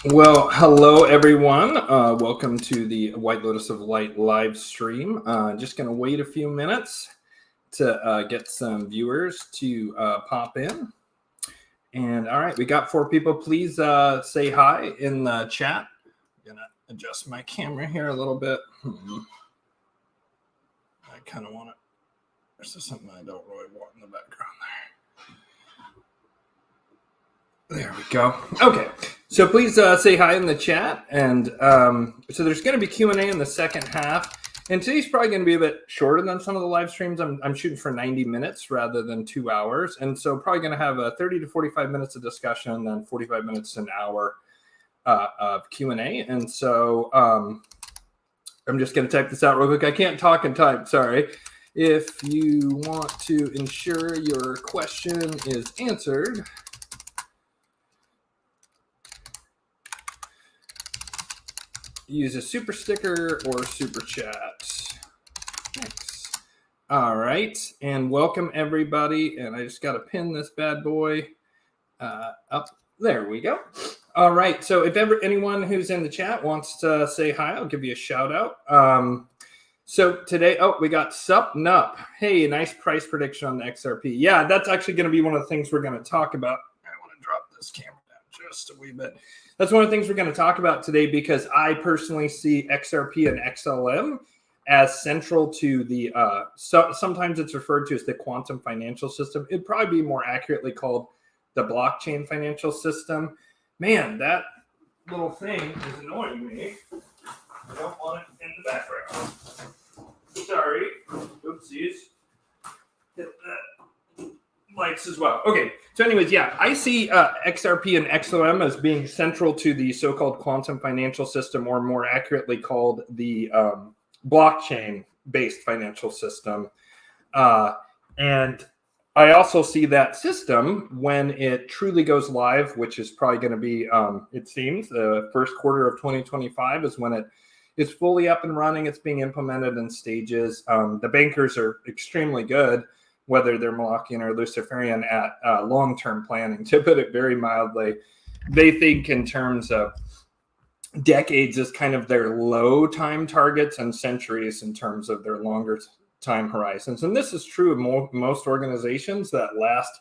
Well, hello everyone. Welcome to the White Lotus of Light live stream. Just going to wait a few minutes to get some viewers to pop in. And all right, we got 4 people. Please say hi in the chat. I'm going to adjust my camera here a little bit. I kind of want to. There's just something I don't really want in the background there. There we go. Okay. So please say hi in the chat. And so there's going to be Q&A in the second half. And today's probably going to be a bit shorter than some of the live streams. I'm shooting for 90 minutes rather than 2 hours. And so probably going to have 30 to 45 minutes of discussion and then 45 minutes to an hour of Q&A. And so I'm just going to type this out real quick. I can't talk and type, sorry. If you want to ensure your question is answered, use a super sticker or super chat. Thanks. All right, and welcome everybody. And I just got to pin this bad boy up. There we go. All right, so if ever anyone who's in the chat wants to say hi, I'll give you a shout out. So today, we got Sup Nup. Hey, nice price prediction on the XRP. Yeah, that's actually going to be one of the things we're going to talk about. I want to drop this camera down just a wee bit. That's one of the things we're going to talk about today because I personally see XRP and XLM as central to the, sometimes it's referred to as the quantum financial system. It'd probably be more accurately called the blockchain financial system. Man, that little thing is annoying me. I don't want it in the background. Sorry. Oopsies. Hit that. Lights as well. Okay. So anyways, yeah, I see XRP and XOM as being central to the so-called quantum financial system, or more accurately called the blockchain-based financial system. And I also see that system when it truly goes live, which is probably going to be, it seems, the first quarter of 2025 is when it's fully up and running. It's being implemented in stages. The bankers are extremely good, whether they're Molochian or Luciferian, at long-term planning, to put it very mildly. They think in terms of decades as kind of their low time targets and centuries in terms of their longer time horizons. And this is true of most organizations that last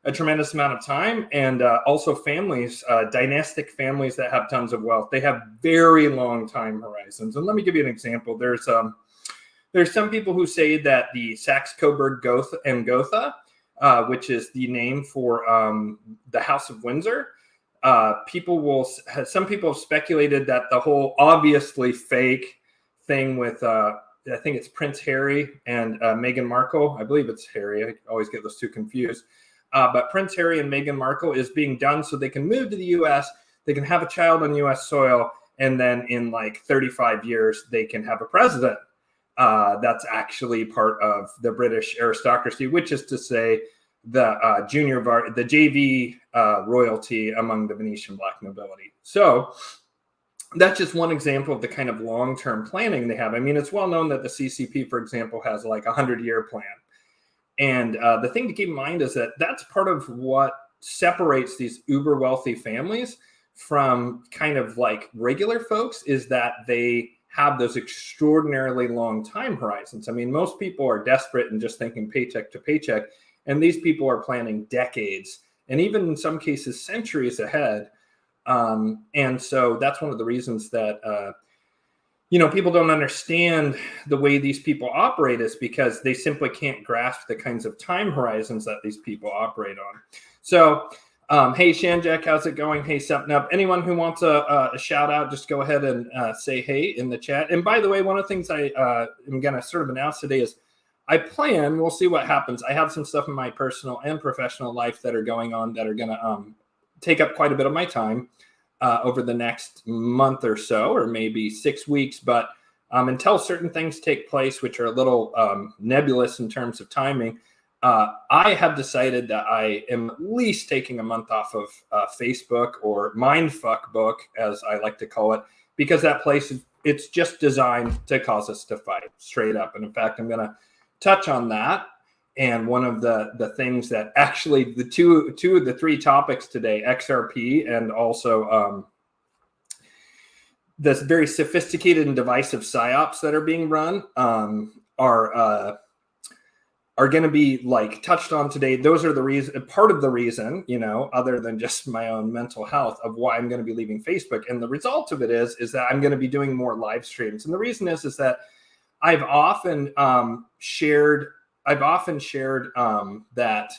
a tremendous amount of time, and also families, dynastic families that have tons of wealth. They have very long time horizons. And let me give you an example. There's some people who say that the Saxe-Coburg Gotha, which is the name for the House of Windsor, some people have speculated that the whole obviously fake thing with I think it's Prince Harry and Meghan Markle. I believe it's Harry. I always get those two confused. But Prince Harry and Meghan Markle is being done so they can move to the U.S., they can have a child on U.S. soil, and then in like 35 years, they can have a president. That's actually part of the British aristocracy, which is to say the the JV royalty among the Venetian black nobility. So that's just one example of the kind of long-term planning they have. I mean, it's well known that the CCP, for example, has like a 100-year plan. And the thing to keep in mind is that that's part of what separates these uber wealthy families from kind of like regular folks, is that they have those extraordinarily long time horizons. I mean, most people are desperate and just thinking paycheck to paycheck. And these people are planning decades and even in some cases centuries ahead. And so that's one of the reasons that, people don't understand the way these people operate, is because they simply can't grasp the kinds of time horizons that these people operate on. So, hey, Shanjack, how's it going? Hey, Sepnup. Anyone who wants a shout out, just go ahead and say hey in the chat. And by the way, one of the things I am going to sort of announce today is we'll see what happens. I have some stuff in my personal and professional life that are going on that are going to take up quite a bit of my time over the next month or so, or maybe 6 weeks. But until certain things take place, which are a little nebulous in terms of timing, I have decided that I am at least taking a month off of Facebook, or Mindfuck Book, as I like to call it, because that place, it's just designed to cause us to fight straight up. And in fact, I'm going to touch on that. And one of the things that actually the two of the three topics today, XRP and also this very sophisticated and divisive psyops that are being run are going to be like touched on today. Those are the reason, part of the reason, you know, other than just my own mental health, of why I'm going to be leaving Facebook. And the result of it is that I'm going to be doing more live streams. And the reason is that I've often shared that,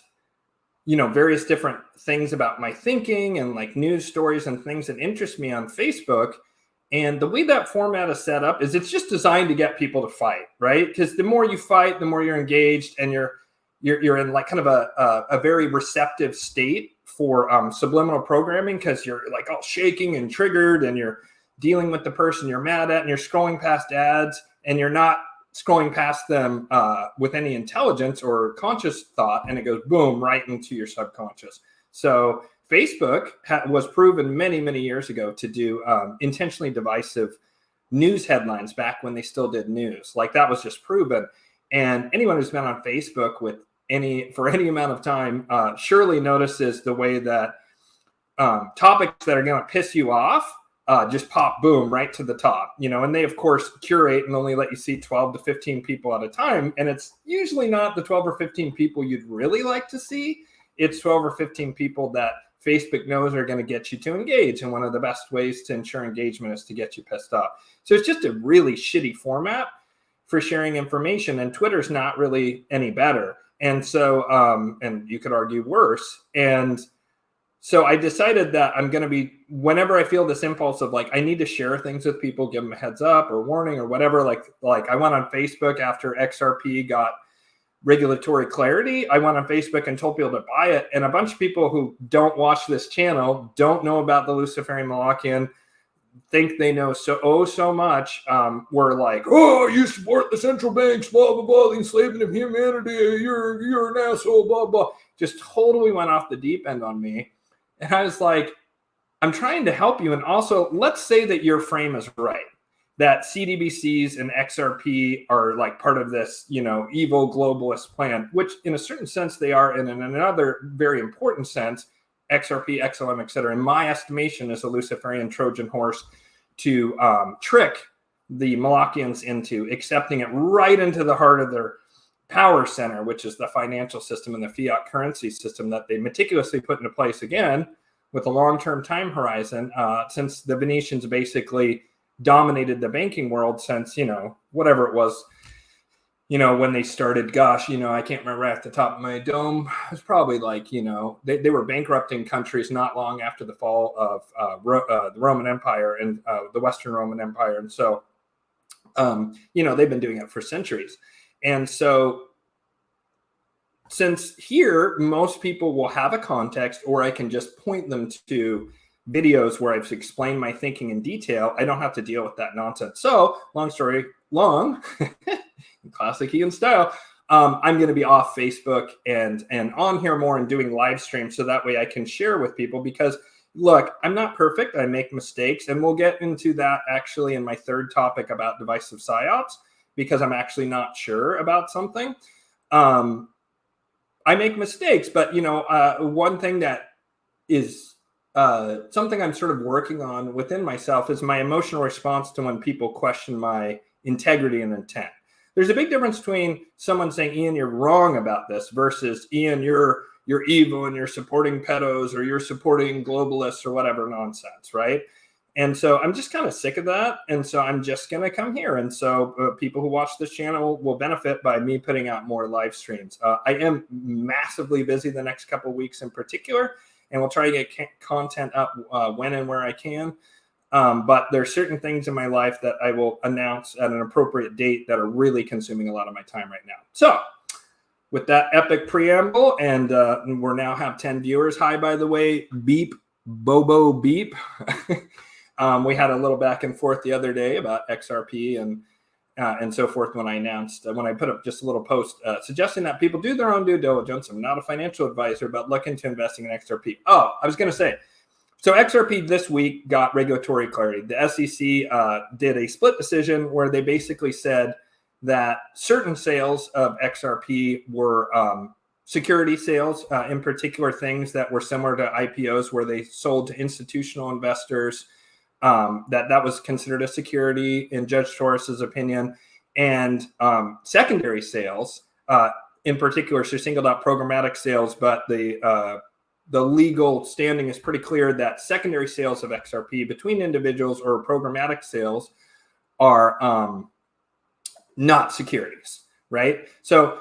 you know, various different things about my thinking and like news stories and things that interest me on Facebook. And the way that format is set up is it's just designed to get people to fight, right? Because the more you fight, the more you're engaged, and you're in like kind of a very receptive state for subliminal programming, because you're like all shaking and triggered, and you're dealing with the person you're mad at, and you're scrolling past ads, and you're not scrolling past them with any intelligence or conscious thought, and it goes boom right into your subconscious. So Facebook was proven many, many years ago to do intentionally divisive news headlines back when they still did news. Like, that was just proven. And anyone who's been on Facebook for any amount of time surely notices the way that topics that are going to piss you off just pop boom right to the top, you know. And they of course curate and only let you see 12 to 15 people at a time. And it's usually not the 12 or 15 people you'd really like to see. It's 12 or 15 people that Facebook knows are going to get you to engage. And one of the best ways to ensure engagement is to get you pissed off. So it's just a really shitty format for sharing information. And Twitter's not really any better. And so, and you could argue worse. And so I decided that I'm going to be, whenever I feel this impulse of like, I need to share things with people, give them a heads up or warning or whatever, like I went on Facebook after XRP got regulatory clarity. I went on Facebook and told people to buy it. And a bunch of people who don't watch this channel, don't know about the Luciferian Molochian, think they know so much, were like, oh, you support the central banks, blah, blah, blah, the enslavement of humanity, you're an asshole, blah, blah. Just totally went off the deep end on me. And I was like, I'm trying to help you. And also, let's say that your frame is right, that CDBCs and XRP are like part of this, you know, evil globalist plan, which in a certain sense they are, and in another very important sense, XRP, XLM, et cetera, in my estimation, is a Luciferian Trojan horse to trick the Molochians into accepting it right into the heart of their power center, which is the financial system and the fiat currency system that they meticulously put into place, again, with a long-term time horizon, since the Venetians basically dominated the banking world since, you know, whatever it was, you know, when they started, gosh, you know, I can't remember right off the top of my dome. It was probably like, you know, they were bankrupting countries not long after the fall of the Roman Empire and the Western Roman Empire. And so, you know, they've been doing it for centuries. And so since here, most people will have a context, or I can just point them to videos where I've explained my thinking in detail, I don't have to deal with that nonsense. So long story long, classic Ian style, I'm going to be off Facebook and on here more and doing live streams, so that way I can share with people. Because look, I'm not perfect. I make mistakes, and we'll get into that actually in my third topic about divisive psyops, because I'm actually not sure about something. I make mistakes, but you know, one thing that is something I'm sort of working on within myself is my emotional response to when people question my integrity and intent. There's a big difference between someone saying, Ian, you're wrong about this, versus Ian, you're evil and you're supporting pedos, or you're supporting globalists or whatever nonsense, right? And so I'm just kind of sick of that. And so I'm just going to come here. And so people who watch this channel will benefit by me putting out more live streams. I am massively busy the next couple of weeks in particular, and we'll try to get content up when and where I can. But there are certain things in my life that I will announce at an appropriate date that are really consuming a lot of my time right now. So with that epic preamble, and we're now have 10 viewers. Hi, by the way, beep, Bobo beep. We had a little back and forth the other day about XRP and so forth when I put up just a little post suggesting that people do their own due diligence. I'm not a financial advisor, but look into investing in XRP. Oh, I was going to say, so XRP this week got regulatory clarity. The SEC did a split decision where they basically said that certain sales of XRP were security sales, in particular things that were similar to IPOs where they sold to institutional investors that was considered a security in Judge Torres's opinion. And secondary sales, in particular, she singled out programmatic sales, but the legal standing is pretty clear that secondary sales of XRP between individuals or programmatic sales are not securities, right? So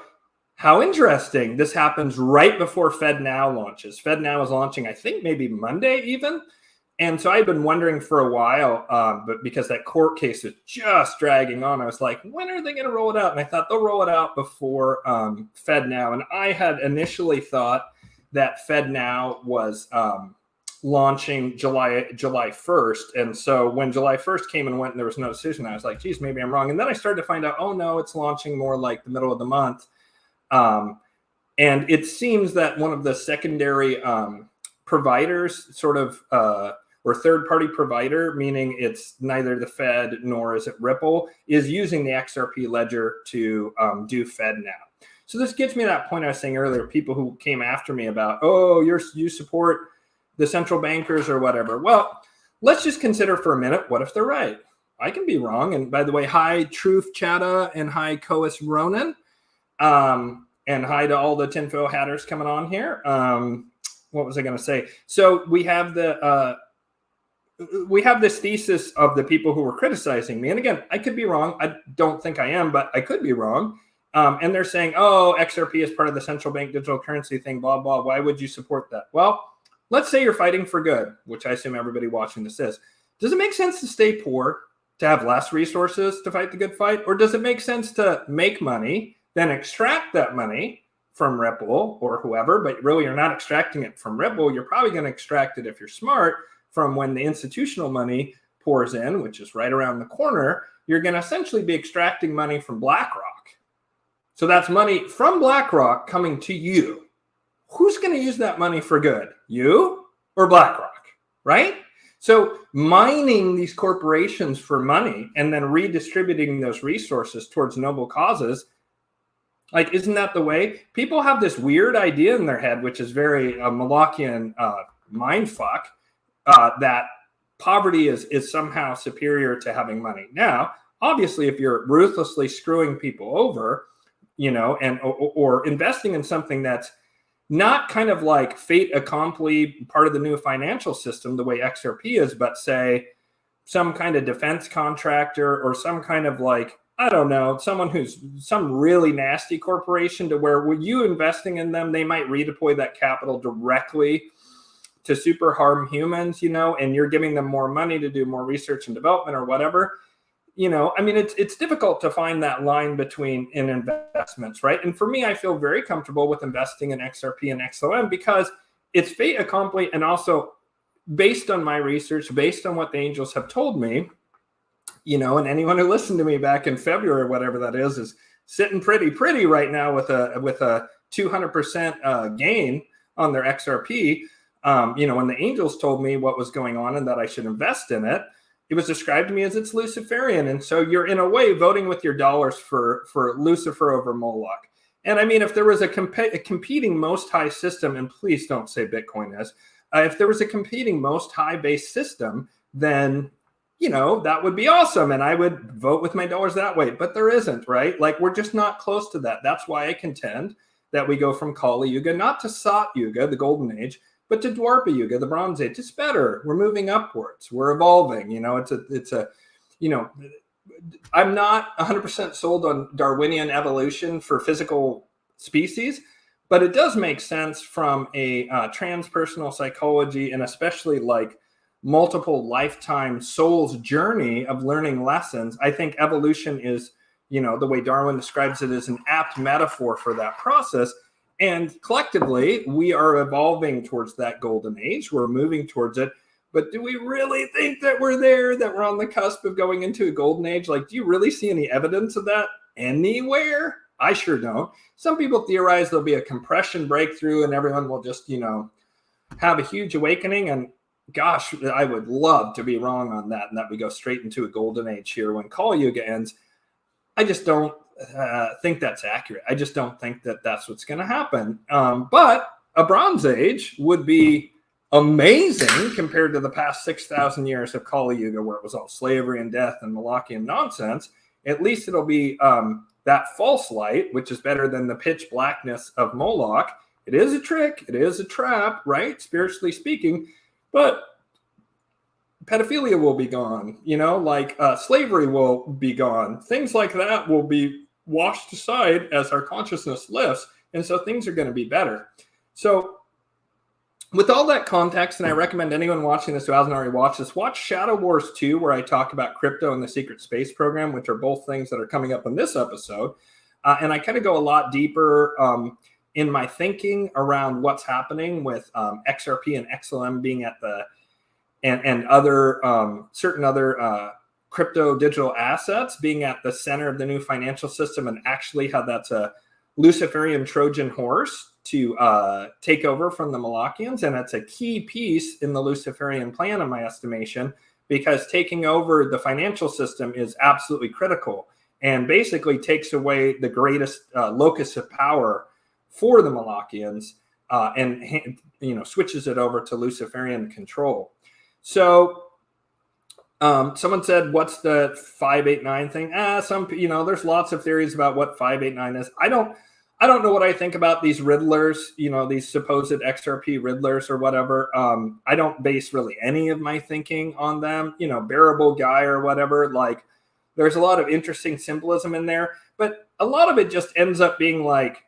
how interesting. This happens right before FedNow launches. FedNow is launching, I think, maybe Monday even. And so I've been wondering for a while, but because that court case is just dragging on, I was like, when are they going to roll it out? And I thought they'll roll it out before FedNow. And I had initially thought that FedNow was launching July 1st. And so when July 1st came and went and there was no decision, I was like, geez, maybe I'm wrong. And then I started to find out, oh, no, it's launching more like the middle of the month. And it seems that one of the secondary providers sort of or third-party provider, meaning it's neither the Fed nor is it Ripple, is using the XRP ledger to do FedNow. So this gets me to that point I was saying earlier, people who came after me about, oh, you support the central bankers or whatever. Well, let's just consider for a minute, what if they're right? I can be wrong. And by the way, hi, Truth Chatta, and hi, Coas Ronan. And hi to all the tinfoil hatters coming on here. What was I going to say? So we have this thesis of the people who were criticizing me. And again, I could be wrong. I don't think I am, but I could be wrong. And they're saying, oh, XRP is part of the central bank digital currency thing, blah, blah. Why would you support that? Well, let's say you're fighting for good, which I assume everybody watching this is. Does it make sense to stay poor, to have less resources to fight the good fight? Or does it make sense to make money, then extract that money from Ripple or whoever, but really you're not extracting it from Ripple. You're probably going to extract it, if you're smart, from when the institutional money pours in, which is right around the corner. You're going to essentially be extracting money from BlackRock. So that's money from BlackRock coming to you. Who's going to use that money for good? You or BlackRock, right? So mining these corporations for money and then redistributing those resources towards noble causes, like, isn't that the way? People have this weird idea in their head, which is very Molochian mindfuck, that poverty is somehow superior to having money. Now, obviously, if you're ruthlessly screwing people over, and or investing in something that's not kind of like fait accompli, part of the new financial system, the way XRP is, but say some kind of defense contractor or some kind of like, I don't know, someone who's some really nasty corporation to where you investing in them, they might redeploy that capital directly to super harm humans, and you're giving them more money to do more research and development or whatever. I mean, it's difficult to find that line between in investments, right? And for me, I feel very comfortable with investing in XRP and XOM because it's fait accompli, and also based on my research, based on what the angels have told me, and anyone who listened to me back in February or whatever that is sitting pretty right now with a 200% gain on their XRP. When the angels told me what was going on and that I should invest in it, it was described to me as it's Luciferian. And so you're in a way voting with your dollars for Lucifer over Moloch. And I mean, if there was a competing most high system, and please don't say Bitcoin is, if there was a competing most high based system, then, that would be awesome. And I would vote with my dollars that way, but there isn't, right? Like, we're just not close to that. That's why I contend that we go from Kali Yuga, not to Sat Yuga, the golden age, but to Dwarpa Yuga, the Bronze Age. It's better. We're moving upwards. We're evolving. I'm not 100% sold on Darwinian evolution for physical species, but it does make sense from a transpersonal psychology, and especially like multiple lifetime soul's journey of learning lessons. I think evolution is, the way Darwin describes it, is an apt metaphor for that process. And collectively, we are evolving towards that golden age. We're moving towards it. But do we really think that we're there, that we're on the cusp of going into a golden age? Like, do you really see any evidence of that anywhere? I sure don't. Some people theorize there'll be a compression breakthrough and everyone will just, have a huge awakening. And gosh, I would love to be wrong on that, and that we go straight into a golden age here when Kali Yuga ends. I just don't think that's accurate. I just don't think that that's what's going to happen. But a Bronze Age would be amazing compared to the past 6,000 years of Kali Yuga, where it was all slavery and death and Molochian nonsense. At least it'll be that false light, which is better than the pitch blackness of Moloch. It is a trick. It is a trap, right? Spiritually speaking. But pedophilia will be gone, like slavery will be gone. Things like that will be washed aside as our consciousness lifts. And so things are going to be better. So with all that context, and I recommend anyone watching this who hasn't already watched this, watch Shadow Wars 2, where I talk about crypto and the secret space program, which are both things that are coming up in this episode. And I kind of go a lot deeper in my thinking around what's happening with XRP and XLM being at the, and other certain other crypto digital assets being at the center of the new financial system, and actually how that's a Luciferian Trojan horse to take over from the Molochians. And it's a key piece in the Luciferian plan, in my estimation, because taking over the financial system is absolutely critical and basically takes away the greatest locus of power for the Molochians and switches it over to Luciferian control. So someone said, what's the 589 thing? There's lots of theories about what 589 is. I don't know what I think about these riddlers, these supposed XRP riddlers or whatever. I don't base really any of my thinking on them, bearable guy or whatever. Like, there's a lot of interesting symbolism in there, but a lot of it just ends up being like,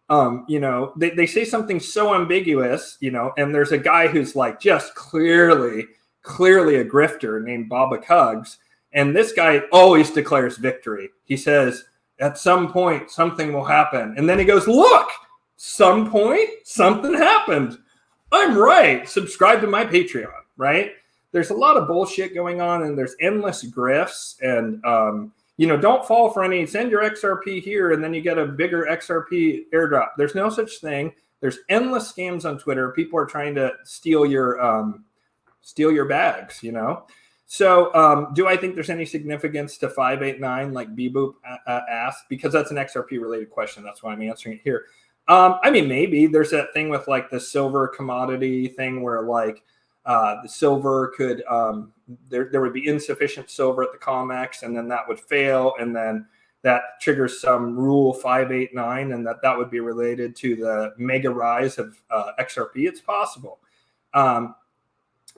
they say something so ambiguous, and there's a guy who's like just clearly a grifter named Baba Cugs. And this guy always declares victory. He says, at some point, something will happen. And then he goes, look, some point, something happened. I'm right. Subscribe to my Patreon, right? There's a lot of bullshit going on, and there's endless grifts. And, don't fall for any, send your XRP here, and then you get a bigger XRP airdrop. There's no such thing. There's endless scams on Twitter. People are trying to steal your bags, So do I think there's any significance to 589 like Beboop asked? Because that's an XRP related question. That's why I'm answering it here. Maybe there's that thing with like the silver commodity thing where like the silver could, there would be insufficient silver at the COMEX, and then that would fail. And then that triggers some rule 589, and that would be related to the mega rise of XRP. It's possible.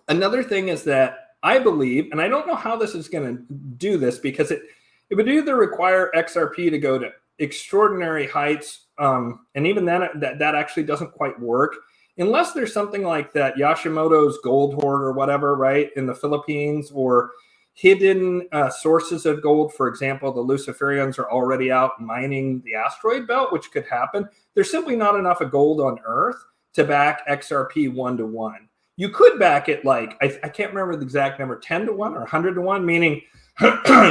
Another thing is that I believe, and I don't know how this is going to do this, because it would either require XRP to go to extraordinary heights, and even then that actually doesn't quite work, unless there's something like that Yashimoto's gold hoard or whatever, right, in the Philippines, or hidden sources of gold. For example, the Luciferians are already out mining the asteroid belt, which could happen. There's simply not enough of gold on Earth to back XRP 1-to-1. You could back it like, I can't remember the exact number, 10-to-1 or 100-to-1, meaning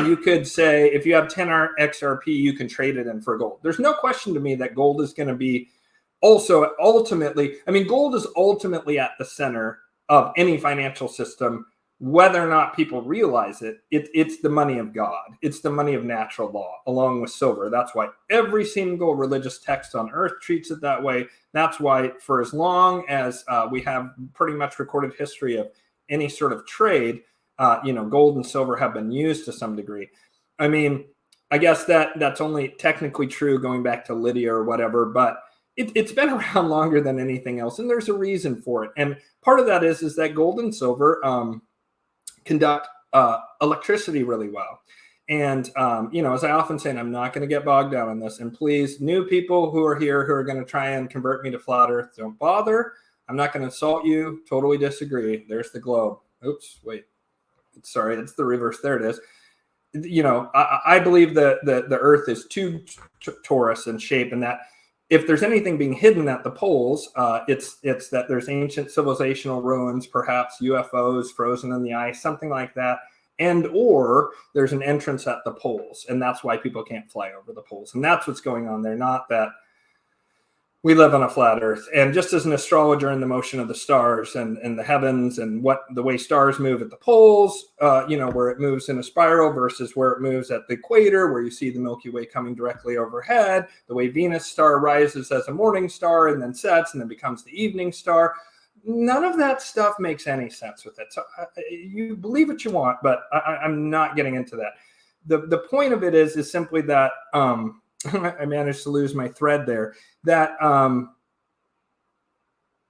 you could say if you have 10 XRP, you can trade it in for gold. There's no question to me that gold is going to be also ultimately, gold is ultimately at the center of any financial system, whether or not people realize it. It's the money of God. It's the money of natural law, along with silver. That's why every single religious text on earth treats it that way. That's why for as long as we have pretty much recorded history of any sort of trade, gold and silver have been used to some degree. I guess that's only technically true going back to Lydia or whatever, but it's been around longer than anything else, and there's a reason for it. And part of that is that gold and silver conduct electricity really well. And, as I often say, and I'm not going to get bogged down on this, and please, new people who are here who are going to try and convert me to flat earth, don't bother. I'm not going to insult you. Totally disagree. There's the globe. Oops, wait. Sorry, it's the reverse. There it is. I believe that the earth is too torus in shape, and that if there's anything being hidden at the poles, it's that there's ancient civilizational ruins, perhaps UFOs frozen in the ice, something like that. And or there's an entrance at the poles, and that's why people can't fly over the poles. And that's what's going on there, not that we live on a flat earth. And just as an astrologer in the motion of the stars and the heavens and the way stars move at the poles, where it moves in a spiral versus where it moves at the equator, where you see the Milky Way coming directly overhead, the way Venus star rises as a morning star and then sets and then becomes the evening star. none of that stuff makes any sense with it. So you believe what you want, but I'm not getting into that. The point of it is simply that I managed to lose my thread there. That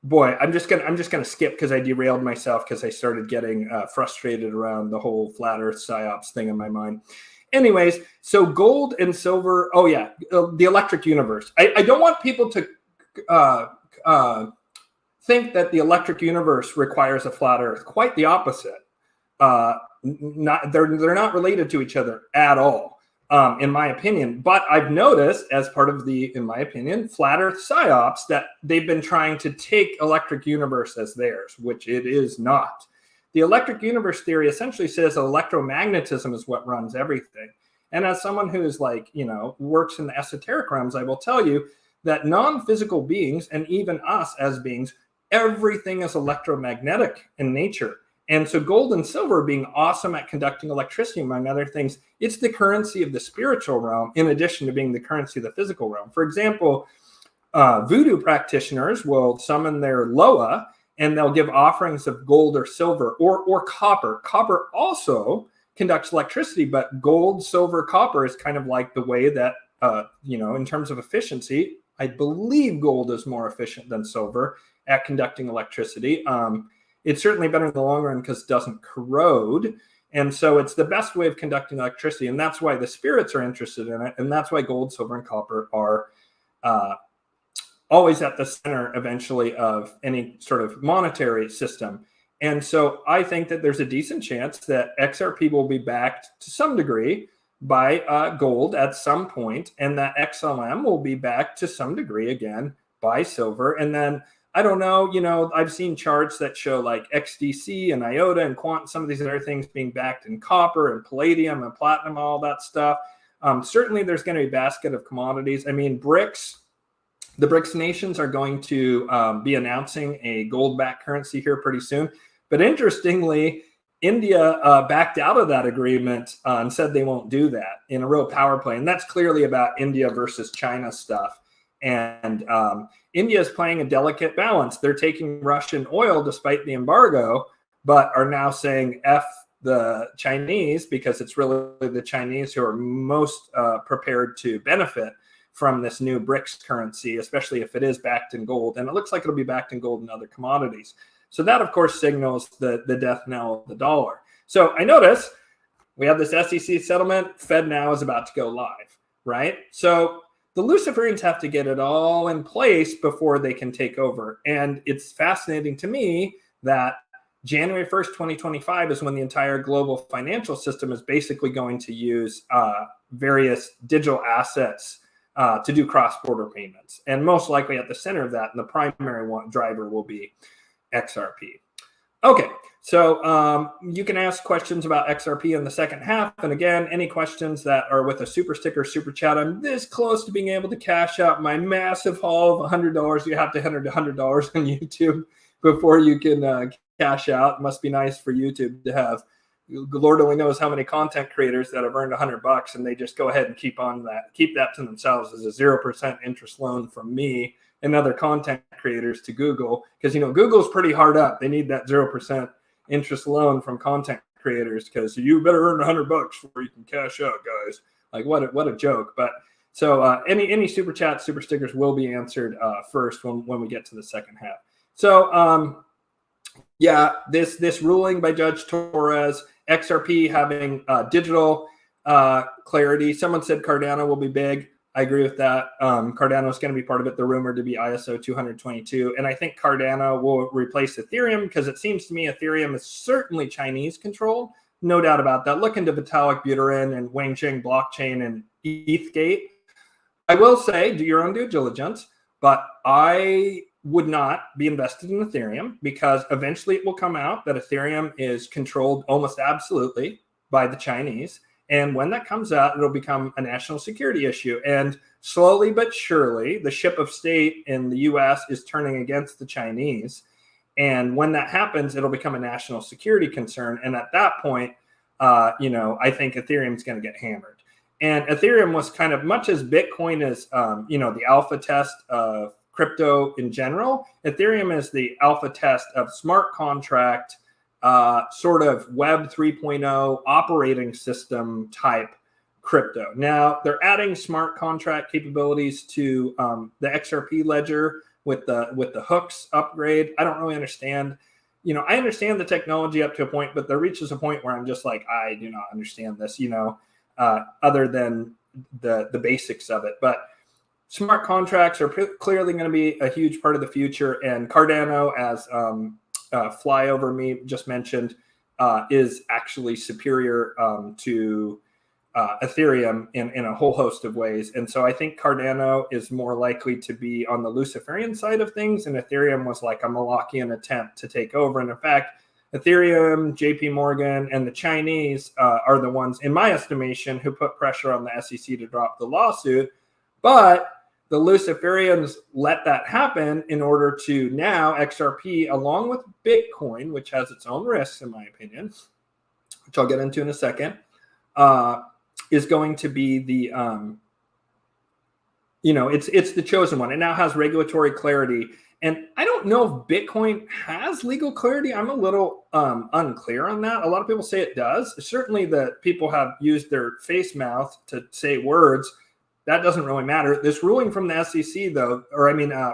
boy, I'm just gonna skip because I derailed myself because I started getting frustrated around the whole flat Earth psyops thing in my mind. Anyways, so gold and silver. Oh yeah, the electric universe. I don't want people to think that the electric universe requires a flat Earth. Quite the opposite. They're not related to each other at all, in my opinion. But I've noticed, as part of the, in my opinion, flat Earth psyops, that they've been trying to take electric universe as theirs, which it is not. The electric universe theory essentially says electromagnetism is what runs everything. And as someone who is like, works in the esoteric realms, I will tell you that non-physical beings, and even us as beings, everything is electromagnetic in nature. And so gold and silver being awesome at conducting electricity, among other things, it's the currency of the spiritual realm, in addition to being the currency of the physical realm. For example, voodoo practitioners will summon their Loa, and they'll give offerings of gold or silver or copper. Copper also conducts electricity, but gold, silver, copper is kind of like the way that, in terms of efficiency, I believe gold is more efficient than silver at conducting electricity. It's certainly better in the long run because it doesn't corrode. And so it's the best way of conducting electricity. And that's why the spirits are interested in it. And that's why gold, silver, and copper are always at the center eventually of any sort of monetary system. And so I think that there's a decent chance that XRP will be backed to some degree by gold at some point, and that XLM will be backed to some degree again by silver. And then I don't know, I've seen charts that show like XDC and IOTA and Quant, some of these other things being backed in copper and palladium and platinum, all that stuff. Certainly there's going to be a basket of commodities. I mean, the BRICS nations are going to be announcing a gold-backed currency here pretty soon. But interestingly, India backed out of that agreement and said they won't do that in a real power play. And that's clearly about India versus China stuff. And India is playing a delicate balance. They're taking Russian oil despite the embargo, but are now saying F the Chinese because it's really the Chinese who are most prepared to benefit from this new BRICS currency, especially if it is backed in gold. And it looks like it'll be backed in gold and other commodities. So that, of course, signals the death knell of the dollar. So I notice we have this SEC settlement. FedNow is about to go live, right? So the Luciferians have to get it all in place before they can take over. And it's fascinating to me that January 1st, 2025 is when the entire global financial system is basically going to use various digital assets to do cross-border payments. And most likely at the center of that, and the primary driver will be XRP. Okay, so you can ask questions about XRP in the second half. And again, any questions that are with a super sticker, super chat, I'm this close to being able to cash out my massive haul of $100. You have to enter $100 on YouTube before you can cash out. It must be nice for YouTube to have, Lord only knows how many content creators that have earned $100 and they just go ahead and keep that to themselves as a 0% interest loan from me and other content creators to Google, because Google's pretty hard up. They need that 0% interest loan from content creators because you better earn $100 before you can cash out, guys. Like what a joke. But so any super chats, super stickers will be answered first when we get to the second half. So yeah, this ruling by Judge Torres, XRP having digital clarity. Someone said Cardano will be big. I agree with that. Cardano is going to be part of it. They're rumored to be ISO 222. And I think Cardano will replace Ethereum because it seems to me Ethereum is certainly Chinese controlled. No doubt about that. Look into Vitalik Buterin and Wenxing blockchain and ETHgate. I will say, do your own due diligence, but I would not be invested in Ethereum because eventually it will come out that Ethereum is controlled almost absolutely by the Chinese. And when that comes out, it'll become a national security issue. And slowly but surely, the ship of state in the U.S. is turning against the Chinese. And when that happens, it'll become a national security concern. And at that point, I think Ethereum is going to get hammered. And Ethereum was kind of much as Bitcoin is, the alpha test of crypto in general. Ethereum is the alpha test of smart contract, sort of Web 3.0 operating system type crypto. Now they're adding smart contract capabilities to the XRP ledger with the hooks upgrade. I don't really understand. I understand the technology up to a point, but there reaches a point where I'm just like, I do not understand this, other than the basics of it. But smart contracts are clearly going to be a huge part of the future. And Cardano, as Flyover Me just mentioned, is actually superior to Ethereum in a whole host of ways. And so I think Cardano is more likely to be on the Luciferian side of things, and Ethereum was like a Molochian attempt to take over. And in fact, Ethereum, JP Morgan, and the Chinese are the ones, in my estimation, who put pressure on the SEC to drop the lawsuit. But the Luciferians let that happen in order to now XRP, along with Bitcoin, which has its own risks, in my opinion, which I'll get into in a second, is going to be the, it's the chosen one. It now has regulatory clarity. And I don't know if Bitcoin has legal clarity. I'm a little unclear on that. A lot of people say it does. Certainly the people have used their face mouth to say words. That doesn't really matter. This ruling from the SEC, though,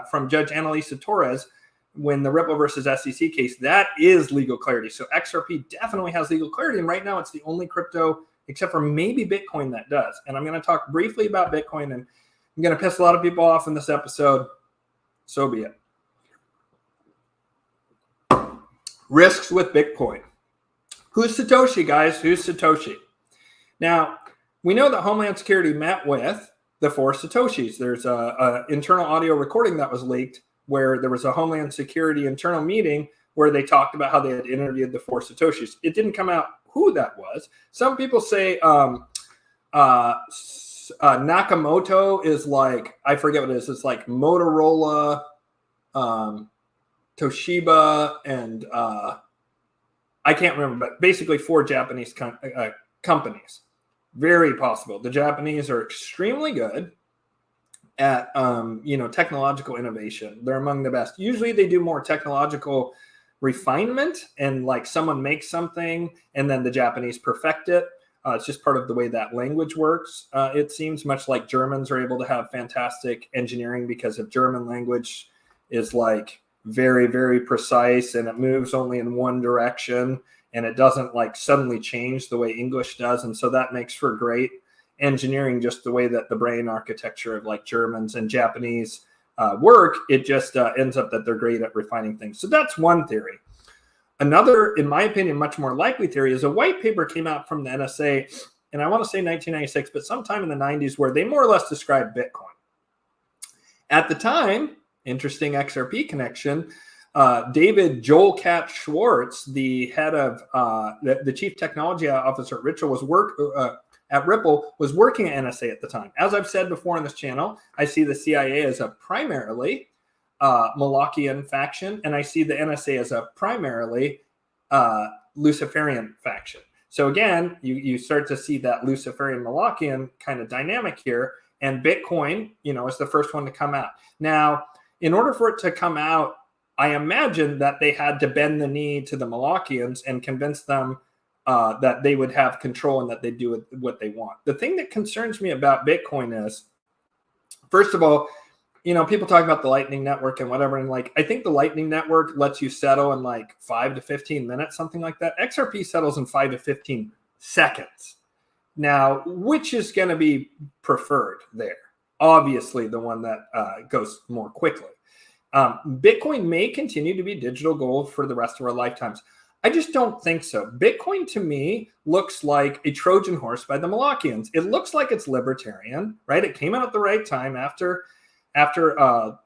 from Judge Annalisa Torres, when the Ripple versus SEC case, that is legal clarity. So XRP definitely has legal clarity. And right now it's the only crypto, except for maybe Bitcoin, that does. And I'm going to talk briefly about Bitcoin, and I'm going to piss a lot of people off in this episode. So be it. Risks with Bitcoin. Who's Satoshi, guys? Who's Satoshi? Now, we know that Homeland Security met with the 4 Satoshis. There's a internal audio recording that was leaked where there was a Homeland Security internal meeting where they talked about how they had interviewed the 4 Satoshis. It didn't come out who that was. Some people say Nakamoto is like, I forget what it is. It's like Motorola, Toshiba, and I can't remember, but basically 4 Japanese companies. Very possible. The Japanese are extremely good at technological innovation. They're among the best. Usually they do more technological refinement, and like someone makes something and then the Japanese perfect it. It's just part of the way that language works. It seems much like Germans are able to have fantastic engineering because of German language is like very, very precise, and it moves only in one direction, and it doesn't like suddenly change the way English does. And so that makes for great engineering, just the way that the brain architecture of like Germans and Japanese work. It just ends up that they're great at refining things. So that's one theory. Another, in my opinion, much more likely theory is a white paper came out from the NSA, and I want to say 1996, but sometime in the 90s, where they more or less described Bitcoin. At the time, interesting XRP connection, David Joel Cat Schwartz, the head of the chief technology officer at Ripple, was working at NSA at the time. As I've said before on this channel, I see the CIA as a primarily Molochian faction, and I see the NSA as a primarily Luciferian faction. So again, you start to see that Luciferian Molochian kind of dynamic here, and Bitcoin, is the first one to come out. Now, in order for it to come out, I imagine that they had to bend the knee to the Molochians and convince them that they would have control and that they do what they want. The thing that concerns me about Bitcoin is, first of all, people talk about the Lightning Network and whatever, and like, I think the Lightning Network lets you settle in like 5 to 15 minutes, something like that. XRP settles in 5 to 15 seconds. Now, which is going to be preferred there? Obviously, the one that goes more quickly. Bitcoin may continue to be digital gold for the rest of our lifetimes. I just don't think so. Bitcoin, to me, looks like a Trojan horse by the Molochians. It looks like it's libertarian, right? It came out at the right time after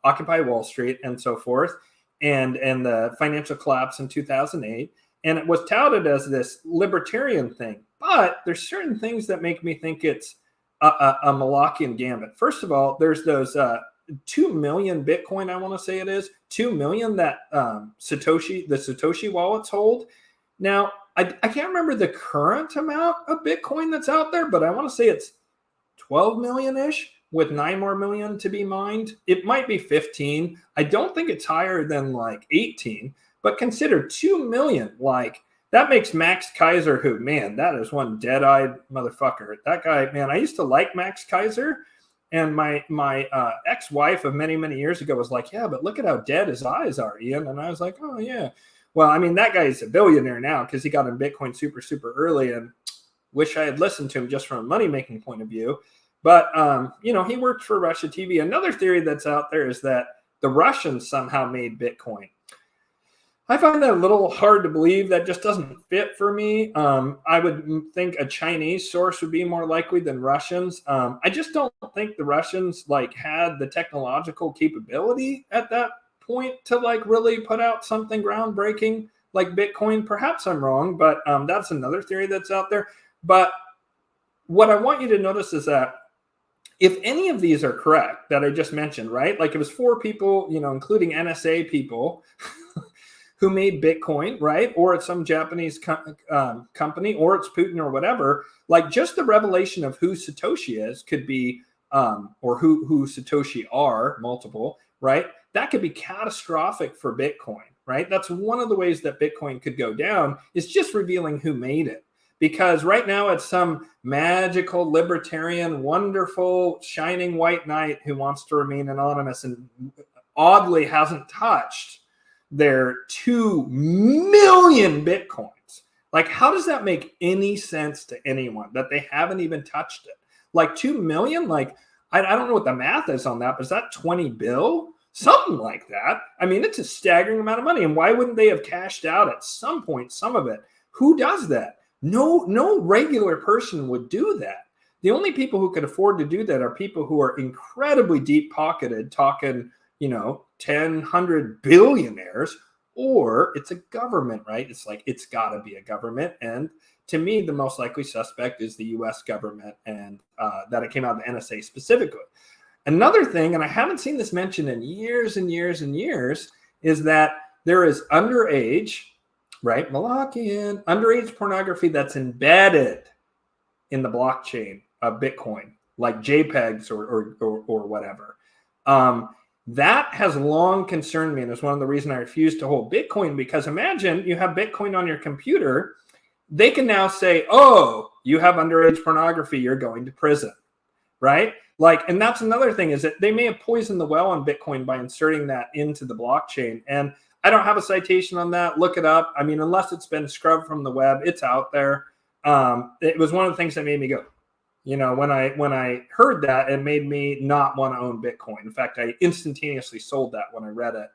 Occupy Wall Street and so forth, and the financial collapse in 2008. And it was touted as this libertarian thing. But there's certain things that make me think it's a Molochian gambit. First of all, there's those 2 million Bitcoin, I want to say it is 2 million that the Satoshi wallets hold. Now, I can't remember the current amount of Bitcoin that's out there, but I want to say it's 12 million-ish. with 9 more million to be mined. It might be 15. I don't think it's higher than like 18, but consider 2 million. Like, that makes Max Kaiser, who, man, that is one dead-eyed motherfucker. That guy, man, I used to like Max Kaiser, and my ex-wife of many, many years ago was like, yeah, but look at how dead his eyes are, Ian. And I was like, oh, yeah. Well, I mean, that guy is a billionaire now because he got in Bitcoin super, super early, and wish I had listened to him just from a money-making point of view. But, you know, he worked for Russia TV. Another theory that's out there is that the Russians somehow made Bitcoin. I find that a little hard to believe. That just doesn't fit for me. I would think a Chinese source would be more likely than Russians. I just don't think the Russians like had the technological capability at that point to like really put out something groundbreaking like Bitcoin. Perhaps I'm wrong, but that's another theory that's out there. But what I want you to notice is that if any of these are correct that I just mentioned, right? Like it was 4 people, you know, including NSA people who made Bitcoin, right? Or it's some Japanese company, or it's Putin or whatever. Like just the revelation of who Satoshi is could be, or who Satoshi are, multiple, right? That could be catastrophic for Bitcoin, right? That's one of the ways that Bitcoin could go down, is just revealing who made it. Because right now it's some magical, libertarian, wonderful, shining white knight who wants to remain anonymous and oddly hasn't touched their 2 million Bitcoins. Like, how does that make any sense to anyone that they haven't even touched it? Like 2 million? Like, I don't know what the math is on that, but is that 20 bill? Something like that. I mean, it's a staggering amount of money. And why wouldn't they have cashed out at some point, some of it? Who does that? No regular person would do that. The only people who could afford to do that are people who are incredibly deep-pocketed, talking, you know, 10, 100 billionaires, or it's a government, right? It's like, it's got to be a government. And to me, the most likely suspect is the US government, and that it came out of the NSA specifically. Another thing, and I haven't seen this mentioned in years and years and years, is that there is underage, right? Molochian, underage pornography that's embedded in the blockchain of Bitcoin, like JPEGs or whatever. That has long concerned me, and it's one of the reasons I refuse to hold Bitcoin, because imagine you have Bitcoin on your computer. They can now say, oh, you have underage pornography, you're going to prison, right? Like, and that's another thing, is that they may have poisoned the well on Bitcoin by inserting that into the blockchain. And I don't have a citation on that. Look it up. I mean, unless it's been scrubbed from the web, it's out there. It was one of the things that made me go, you know, when I heard that, it made me not want to own Bitcoin. In fact, I instantaneously sold that when I read it.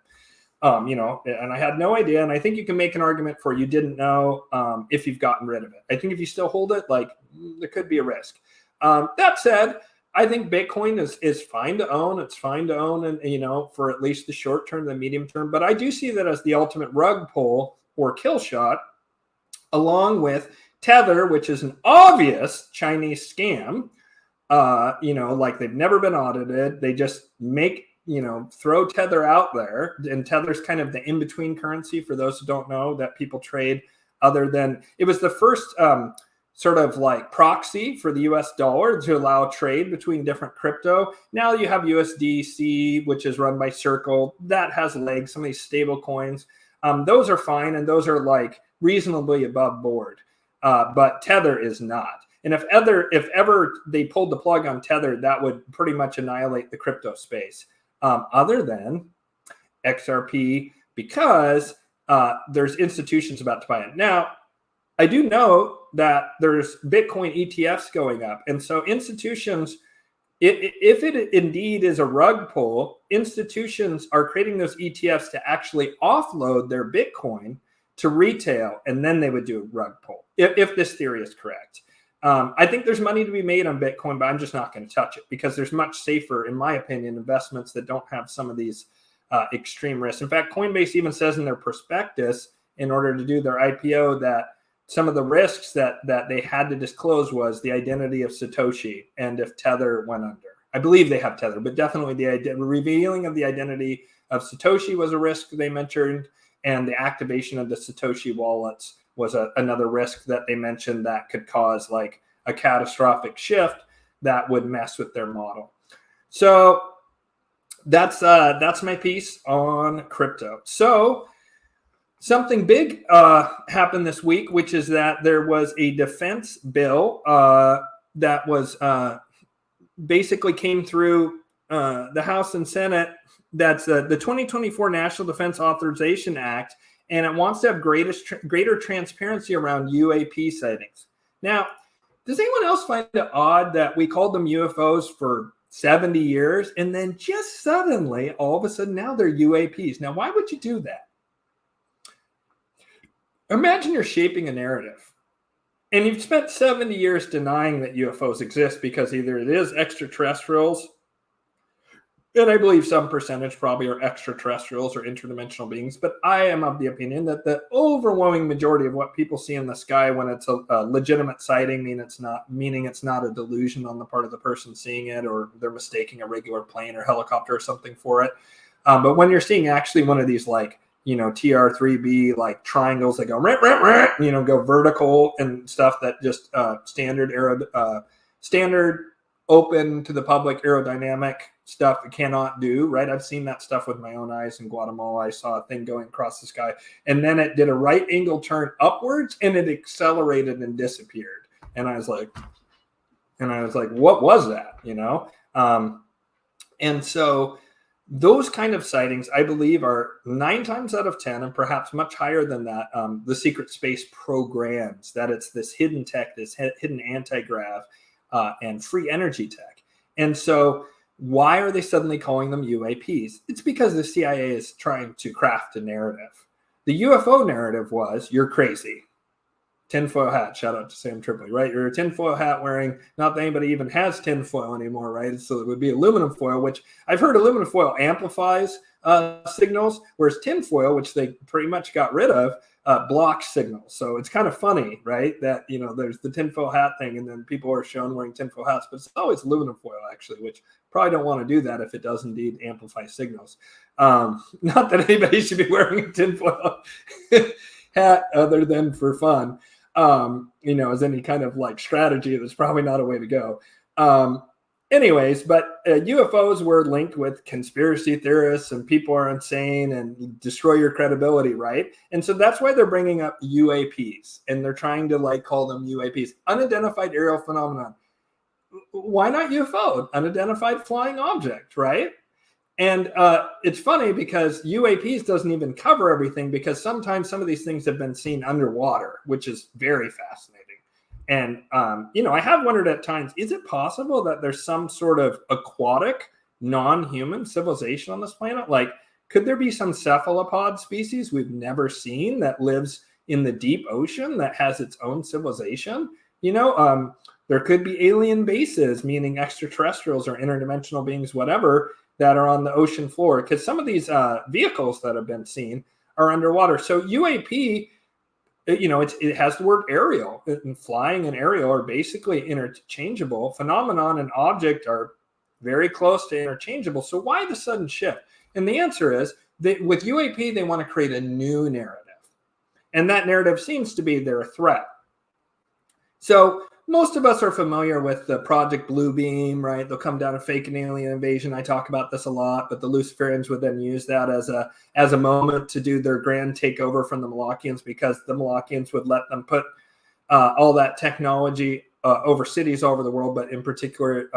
You know, and I had no idea. And I think you can make an argument for you didn't know if you've gotten rid of it. I think if you still hold it, like, there could be a risk. That said, I think Bitcoin is fine to own. It's fine to own, and you know, for at least the short term, the medium term. But I do see that as the ultimate rug pull or kill shot, along with Tether, which is an obvious Chinese scam. You know, like they've never been audited. They just make, you know, throw Tether out there. And Tether's kind of the in-between currency, for those who don't know, that people trade, other than, it was the first sort of like proxy for the US dollar to allow trade between different crypto. Now you have USDC, which is run by Circle. That has legs, some of these stable coins. Those are fine, and those are like reasonably above board. But Tether is not. And if ever they pulled the plug on Tether, that would pretty much annihilate the crypto space, other than XRP, because there's institutions about to buy it. Now, I do know that there's Bitcoin ETFs going up. And so institutions, if it indeed is a rug pull, institutions are creating those ETFs to actually offload their Bitcoin to retail, and then they would do a rug pull, if this theory is correct. I think there's money to be made on Bitcoin, but I'm just not going to touch it, because there's much safer, in my opinion, investments that don't have some of these extreme risks. In fact, Coinbase even says in their prospectus, in order to do their IPO, that some of the risks that they had to disclose was the identity of Satoshi, and if Tether went under. I believe they have Tether, but definitely the revealing of the identity of Satoshi was a risk they mentioned, and the activation of the Satoshi wallets was another risk that they mentioned that could cause like a catastrophic shift that would mess with their model. So that's my piece on crypto. So something big happened this week, which is that there was a defense bill that was basically came through the House and Senate. That's the 2024 National Defense Authorization Act, and it wants to have greater transparency around UAP sightings. Now, does anyone else find it odd that we called them UFOs for 70 years, and then just suddenly, all of a sudden, now they're UAPs? Now, why would you do that? Imagine you're shaping a narrative, and you've spent 70 years denying that UFOs exist because either it is extraterrestrials, and I believe some percentage probably are extraterrestrials or interdimensional beings, but I am of the opinion that the overwhelming majority of what people see in the sky when it's a legitimate sighting, meaning it's not a delusion on the part of the person seeing it, or they're mistaking a regular plane or helicopter or something for it. But when you're seeing actually one of these TR3B triangles that go go vertical and stuff that just standard open to the public aerodynamic stuff it cannot do, right? I've seen that stuff with my own eyes in Guatemala. I saw a thing going across the sky, and then it did a right angle turn upwards, and it accelerated and disappeared. And I was like, what was that? And so those kind of sightings, I believe, are 9 times out of 10, and perhaps much higher than that, the secret space programs, that it's this hidden tech, this hidden anti-grav and free energy tech. And so why are they suddenly calling them UAPs? It's because the CIA is trying to craft a narrative. The UFO narrative was, you're crazy. Tinfoil hat, shout out to Sam Tripoli, right? You're a tinfoil hat wearing, not that anybody even has tinfoil anymore, right? So it would be aluminum foil, which I've heard aluminum foil amplifies signals, whereas tinfoil, which they pretty much got rid of, blocks signals. So it's kind of funny, right? That, there's the tinfoil hat thing, and then people are shown wearing tinfoil hats, but it's always aluminum foil, actually, which probably don't want to do that if it does indeed amplify signals. Not that anybody should be wearing a tinfoil hat other than for fun. As any kind of strategy, that's probably not a way to go. Anyways, but UFOs were linked with conspiracy theorists and people are insane and destroy your credibility, right? And so that's why they're bringing up UAPs, and they're trying to call them UAPs, unidentified aerial phenomenon. Why not UFO? Unidentified flying object, right? And it's funny because UAPs doesn't even cover everything, because sometimes some of these things have been seen underwater, which is very fascinating. And, I have wondered at times, is it possible that there's some sort of aquatic, non-human civilization on this planet? Could there be some cephalopod species we've never seen that lives in the deep ocean that has its own civilization? There could be alien bases, meaning extraterrestrials or interdimensional beings, whatever, that are on the ocean floor, because some of these vehicles that have been seen are underwater. So UAP, it has the word aerial, and flying and aerial are basically interchangeable. Phenomenon and object are very close to interchangeable. So why the sudden shift? And the answer is that with UAP, they want to create a new narrative. And that narrative seems to be they're a threat. So most of us are familiar with the Project Bluebeam, right? They'll come down to fake an alien invasion. I talk about this a lot, but the Luciferians would then use that as a moment to do their grand takeover from the Molochians, because the Molochians would let them put all that technology over cities all over the world, but in particular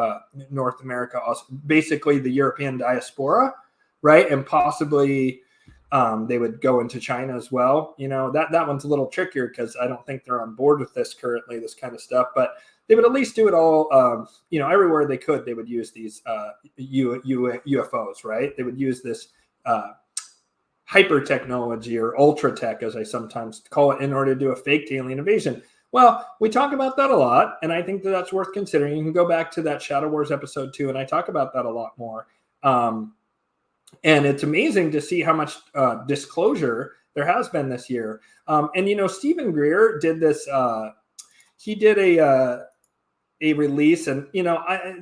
North America, also, basically the European diaspora, right? And possibly they would go into China as well. That one's a little trickier because I don't think they're on board with this currently, this kind of stuff. But they would at least do it all, everywhere they could. They would use these UFOs, right? They would use this hyper technology, or ultra tech, as I sometimes call it, in order to do a fake alien invasion. Well, we talk about that a lot, and I think that that's worth considering. You can go back to that Shadow Wars episode 2, and I talk about that a lot more. And it's amazing to see how much disclosure there has been this year. And Stephen Greer did this. He did a release, and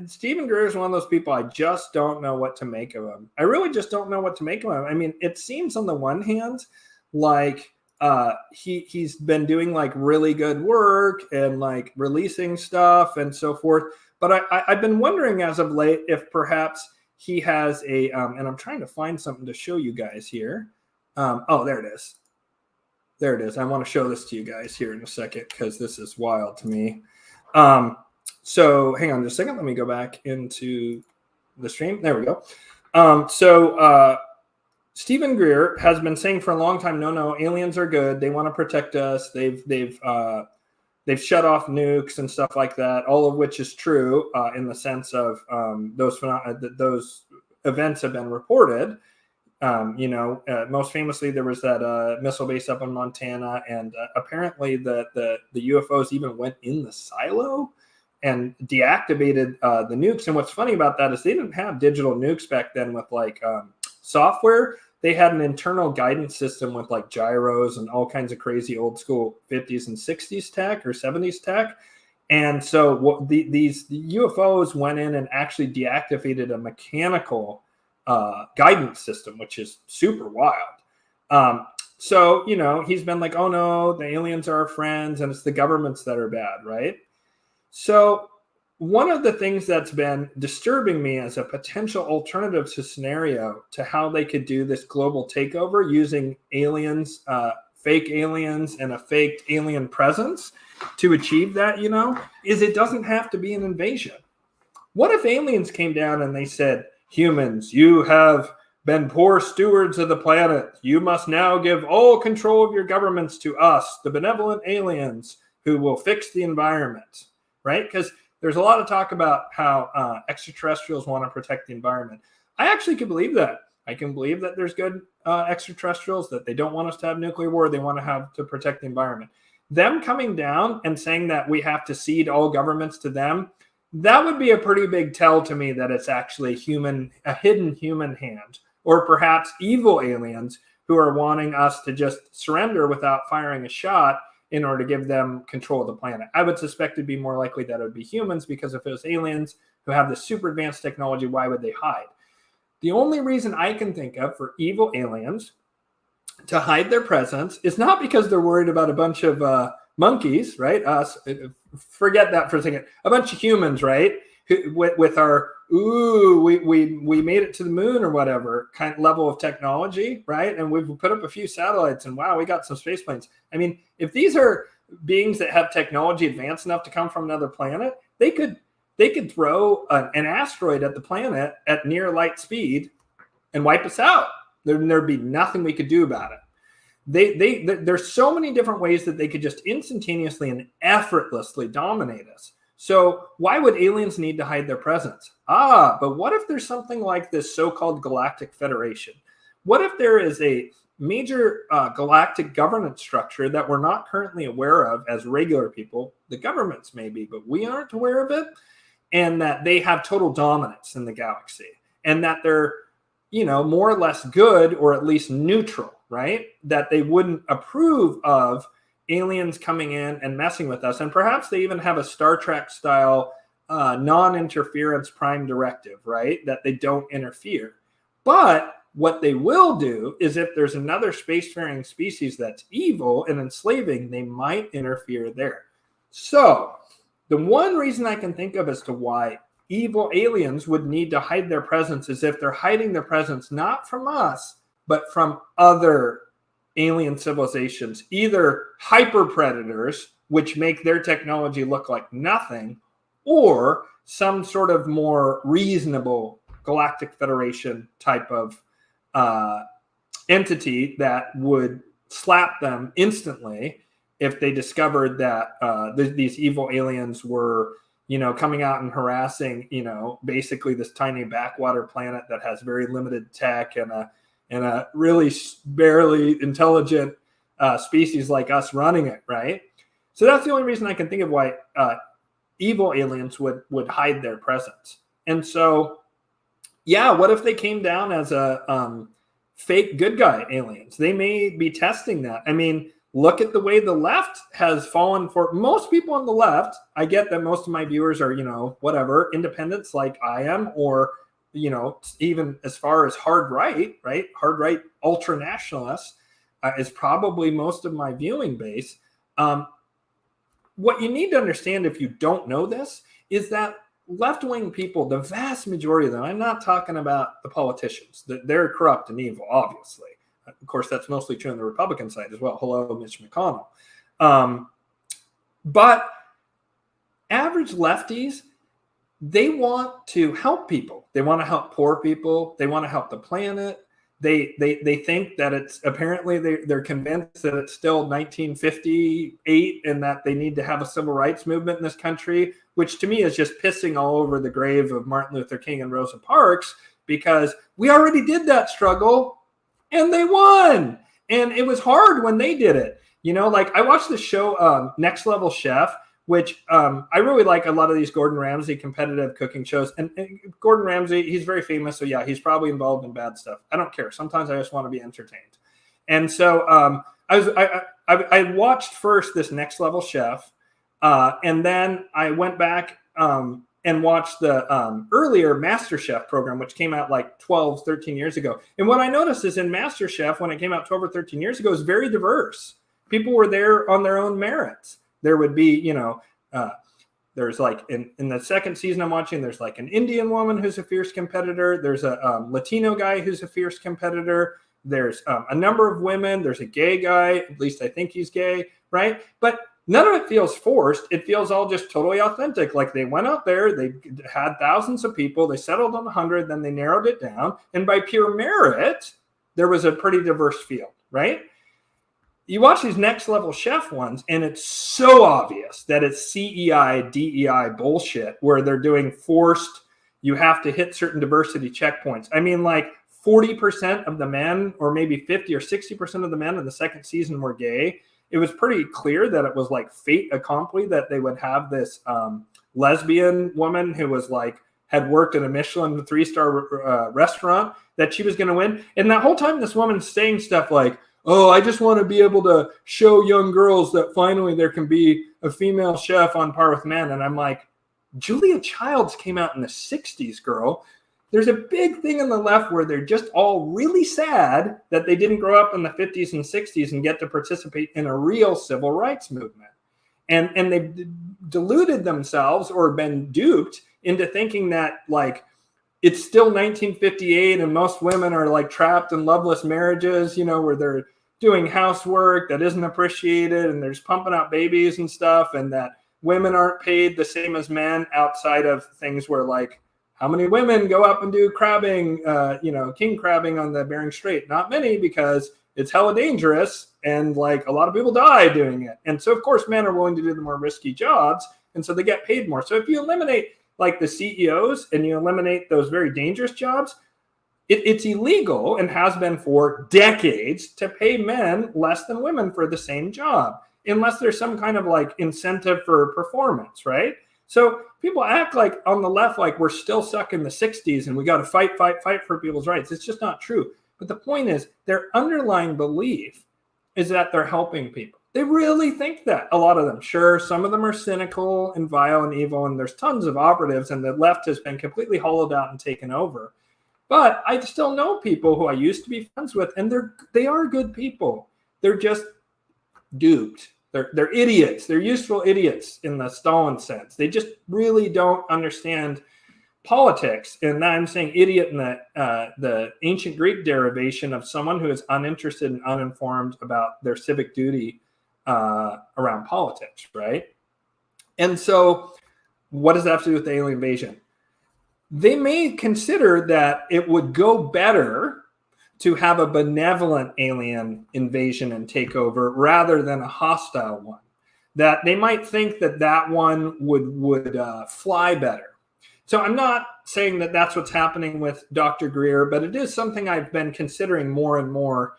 Stephen Greer is one of those people I just don't know what to make of him. I really just don't know what to make of him. I mean, it seems on the one hand like he's been doing really good work and releasing stuff and so forth. But I've been wondering as of late if perhaps he has a, and I'm trying to find something to show you guys here. Oh, there it is. There it is. I want to show this to you guys here in a second because this is wild to me. So hang on just a second. Let me go back into the stream. There we go. Stephen Greer has been saying for a long time, no, aliens are good. They want to protect us. They've shut off nukes and stuff like that, all of which is true in the sense of those events have been reported. Most famously, there was that missile base up in Montana, and apparently the UFOs even went in the silo and deactivated the nukes. And what's funny about that is they didn't have digital nukes back then with software. They had an internal guidance system with like gyros and all kinds of crazy old school 50s and 60s tech or 70s tech. And so these UFOs went in and actually deactivated a mechanical guidance system, which is super wild. He's been like, oh no, the aliens are our friends and it's the governments that are bad, right? So one of the things that's been disturbing me as a potential alternative to scenario to how they could do this global takeover using aliens, fake aliens, and a fake alien presence to achieve that, is it doesn't have to be an invasion. What if aliens came down and they said, humans, you have been poor stewards of the planet. You must now give all control of your governments to us, the benevolent aliens who will fix the environment, right? Because there's a lot of talk about how extraterrestrials want to protect the environment. I actually can believe that. I can believe that there's good extraterrestrials, that they don't want us to have nuclear war. They want to have to protect the environment. Them coming down and saying that we have to cede all governments to them, that would be a pretty big tell to me that it's actually a hidden human hand, or perhaps evil aliens who are wanting us to just surrender without firing a shot in order to give them control of the planet. I would suspect it'd be more likely that it would be humans, because if it was aliens who have this super advanced technology, why would they hide? The only reason I can think of for evil aliens to hide their presence is not because they're worried about a bunch of monkeys, right? Us, forget that for a second. A bunch of humans, right? With our, we made it to the moon or whatever kind of level of technology, right? And we've put up a few satellites and wow, we got some space planes. I mean, if these are beings that have technology advanced enough to come from another planet, they could throw an asteroid at the planet at near light speed and wipe us out. There'd be nothing we could do about it. There's so many different ways that they could just instantaneously and effortlessly dominate us. So why would aliens need to hide their presence? But what if there's something like this so-called Galactic Federation? What if there is a major galactic governance structure that we're not currently aware of as regular people? The governments may be, but we aren't aware of it. And that they have total dominance in the galaxy. And that they're, more or less good, or at least neutral, right? That they wouldn't approve of aliens coming in and messing with us. And perhaps they even have a Star Trek style non-interference prime directive, right? That they don't interfere. But what they will do is if there's another spacefaring species that's evil and enslaving, they might interfere there. So the one reason I can think of as to why evil aliens would need to hide their presence is if they're hiding their presence not from us, but from other alien civilizations, either hyper predators, which make their technology look like nothing, or some sort of more reasonable Galactic Federation type of entity that would slap them instantly if they discovered that these evil aliens were, coming out and harassing, basically this tiny backwater planet that has very limited tech and a really barely intelligent species like us running it, right? So that's the only reason I can think of why evil aliens would hide their presence. And so, yeah, what if they came down as a fake good guy aliens? They may be testing that. I mean, look at the way the left has fallen for most people on the left. I get that most of my viewers are, whatever, independents like I am, or, even as far as hard right? Hard right ultra nationalists is probably most of my viewing base. What you need to understand if you don't know this is that left-wing people, the vast majority of them, I'm not talking about the politicians, they're corrupt and evil, obviously. Of course, that's mostly true on the Republican side as well. Hello, Mitch McConnell. But average lefties, they want to help people. They want to help poor people. They want to help the planet. They think that it's apparently they're convinced that it's still 1958 and that they need to have a civil rights movement in this country, which to me is just pissing all over the grave of Martin Luther King and Rosa Parks, because we already did that struggle and they won. And it was hard when they did it. You know, like I watched the show Next Level Chef, which I really like a lot of these Gordon Ramsay competitive cooking shows. And Gordon Ramsay, he's very famous. So yeah, he's probably involved in bad stuff. I don't care. Sometimes I just want to be entertained. And so I watched first this Next Level Chef. And then I went back and watched the earlier MasterChef program, which came out like 12, 13 years ago. And what I noticed is in MasterChef, when it came out 12 or 13 years ago, it was very diverse. People were there on their own merits. There would be, you know, there's like in the second season I'm watching, there's like an Indian woman who's a fierce competitor. There's a Latino guy who's a fierce competitor. There's a number of women. There's a gay guy. At least I think he's gay, right? But none of it feels forced. It feels all just totally authentic. Like they went out there, they had thousands of people. They settled on 100, then they narrowed it down. And by pure merit, there was a pretty diverse field, right? You watch these Next Level Chef ones, and it's so obvious that it's CEI, DEI bullshit, where they're doing forced, you have to hit certain diversity checkpoints. I mean, like 40% of the men, or maybe 50 or 60% of the men in the second season were gay. It was pretty clear that it was like fait accompli that they would have this lesbian woman who was like, had worked in a Michelin 3-star restaurant, that she was going to win. And that whole time, this woman's saying stuff like, oh, I just want to be able to show young girls that finally there can be a female chef on par with men. And I'm like, Julia Childs came out in the 60s, girl. There's a big thing on the left where they're just all really sad that they didn't grow up in the 50s and 60s and get to participate in a real civil rights movement. And they've deluded themselves or been duped into thinking that, like, it's still 1958 and most women are like trapped in loveless marriages, you know, where they're doing housework that isn't appreciated and there's pumping out babies and stuff, and that women aren't paid the same as men outside of things where, like, how many women go up and do crabbing, king crabbing on the Bering Strait? Not many, because it's hella dangerous and like a lot of people die doing it. And so of course men are willing to do the more risky jobs, and so they get paid more. So if you eliminate like the CEOs and you eliminate those very dangerous jobs, it's illegal and has been for decades to pay men less than women for the same job, unless there's some kind of like incentive for performance, right? So people act like on the left, like we're still stuck in the 60s and we got to fight for people's rights. It's just not true. But the point is, their underlying belief is that they're helping people. They really think that, a lot of them. Sure, some of them are cynical and vile and evil, and there's tons of operatives, and the left has been completely hollowed out and taken over. But I still know people who I used to be friends with, and they are good people. They're just duped. They're idiots. They're useful idiots in the Stalin sense. They just really don't understand politics. And I'm saying idiot in the ancient Greek derivation of someone who is uninterested and uninformed about their civic duty around politics, right? And so what does that have to do with the alien invasion? They may consider that it would go better to have a benevolent alien invasion and takeover rather than a hostile one. That they might think that one would fly better. So I'm not saying that that's what's happening with Dr. Greer, but it is something I've been considering more and more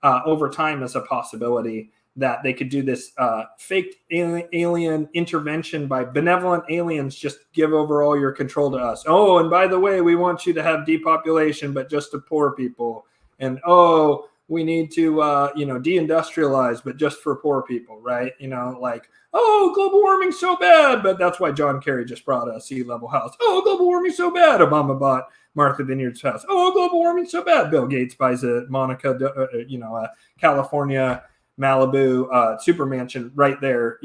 over time as a possibility, that they could do this fake alien intervention by benevolent aliens, just give over all your control to us. Oh, and by the way, we want you to have depopulation, but just to poor people. And, oh, we need to, deindustrialize, but just for poor people, right? You know, like, oh, global warming's so bad, but that's why John Kerry just brought a sea-level house. Oh, global warming's so bad, Obama bought Martha Vineyard's house. Oh, global warming's so bad, Bill Gates buys a California Malibu super mansion right there,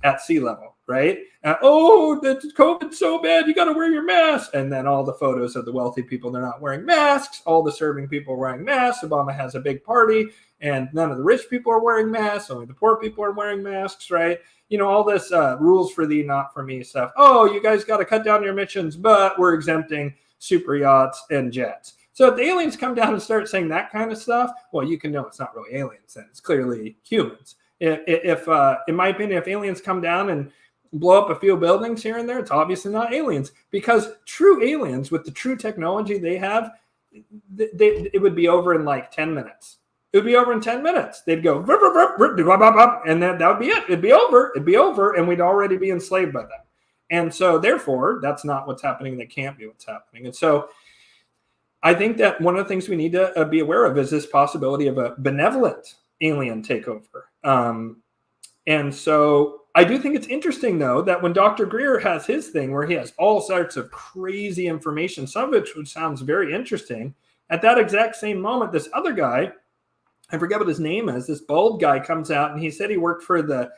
at sea level, right? Oh, the COVID's so bad, you got to wear your mask. And then all the photos of the wealthy people, they're not wearing masks. All the serving people are wearing masks. Obama has a big party, and none of the rich people are wearing masks. Only the poor people are wearing masks, right? You know, all this rules for thee, not for me stuff. Oh, you guys got to cut down your emissions, but we're exempting super yachts and jets. So if the aliens come down and start saying that kind of stuff, well, you can know it's not really aliens then. It's clearly humans. If in my opinion, if aliens come down and blow up a few buildings here and there, it's obviously not aliens, because true aliens with the true technology they have, it would be over in like 10 minutes. It would be over in 10 minutes. They'd go, and that would be it. It'd be over, and we'd already be enslaved by them. And so therefore, that's not what's happening. That can't be what's happening. And so I think that one of the things we need to be aware of is this possibility of a benevolent alien takeover. And so I do think it's interesting, though, that when Dr. Greer has his thing where he has all sorts of crazy information, some of which sounds very interesting, at that exact same moment, this other guy, I forget what his name is, this bald guy comes out and he said he worked for the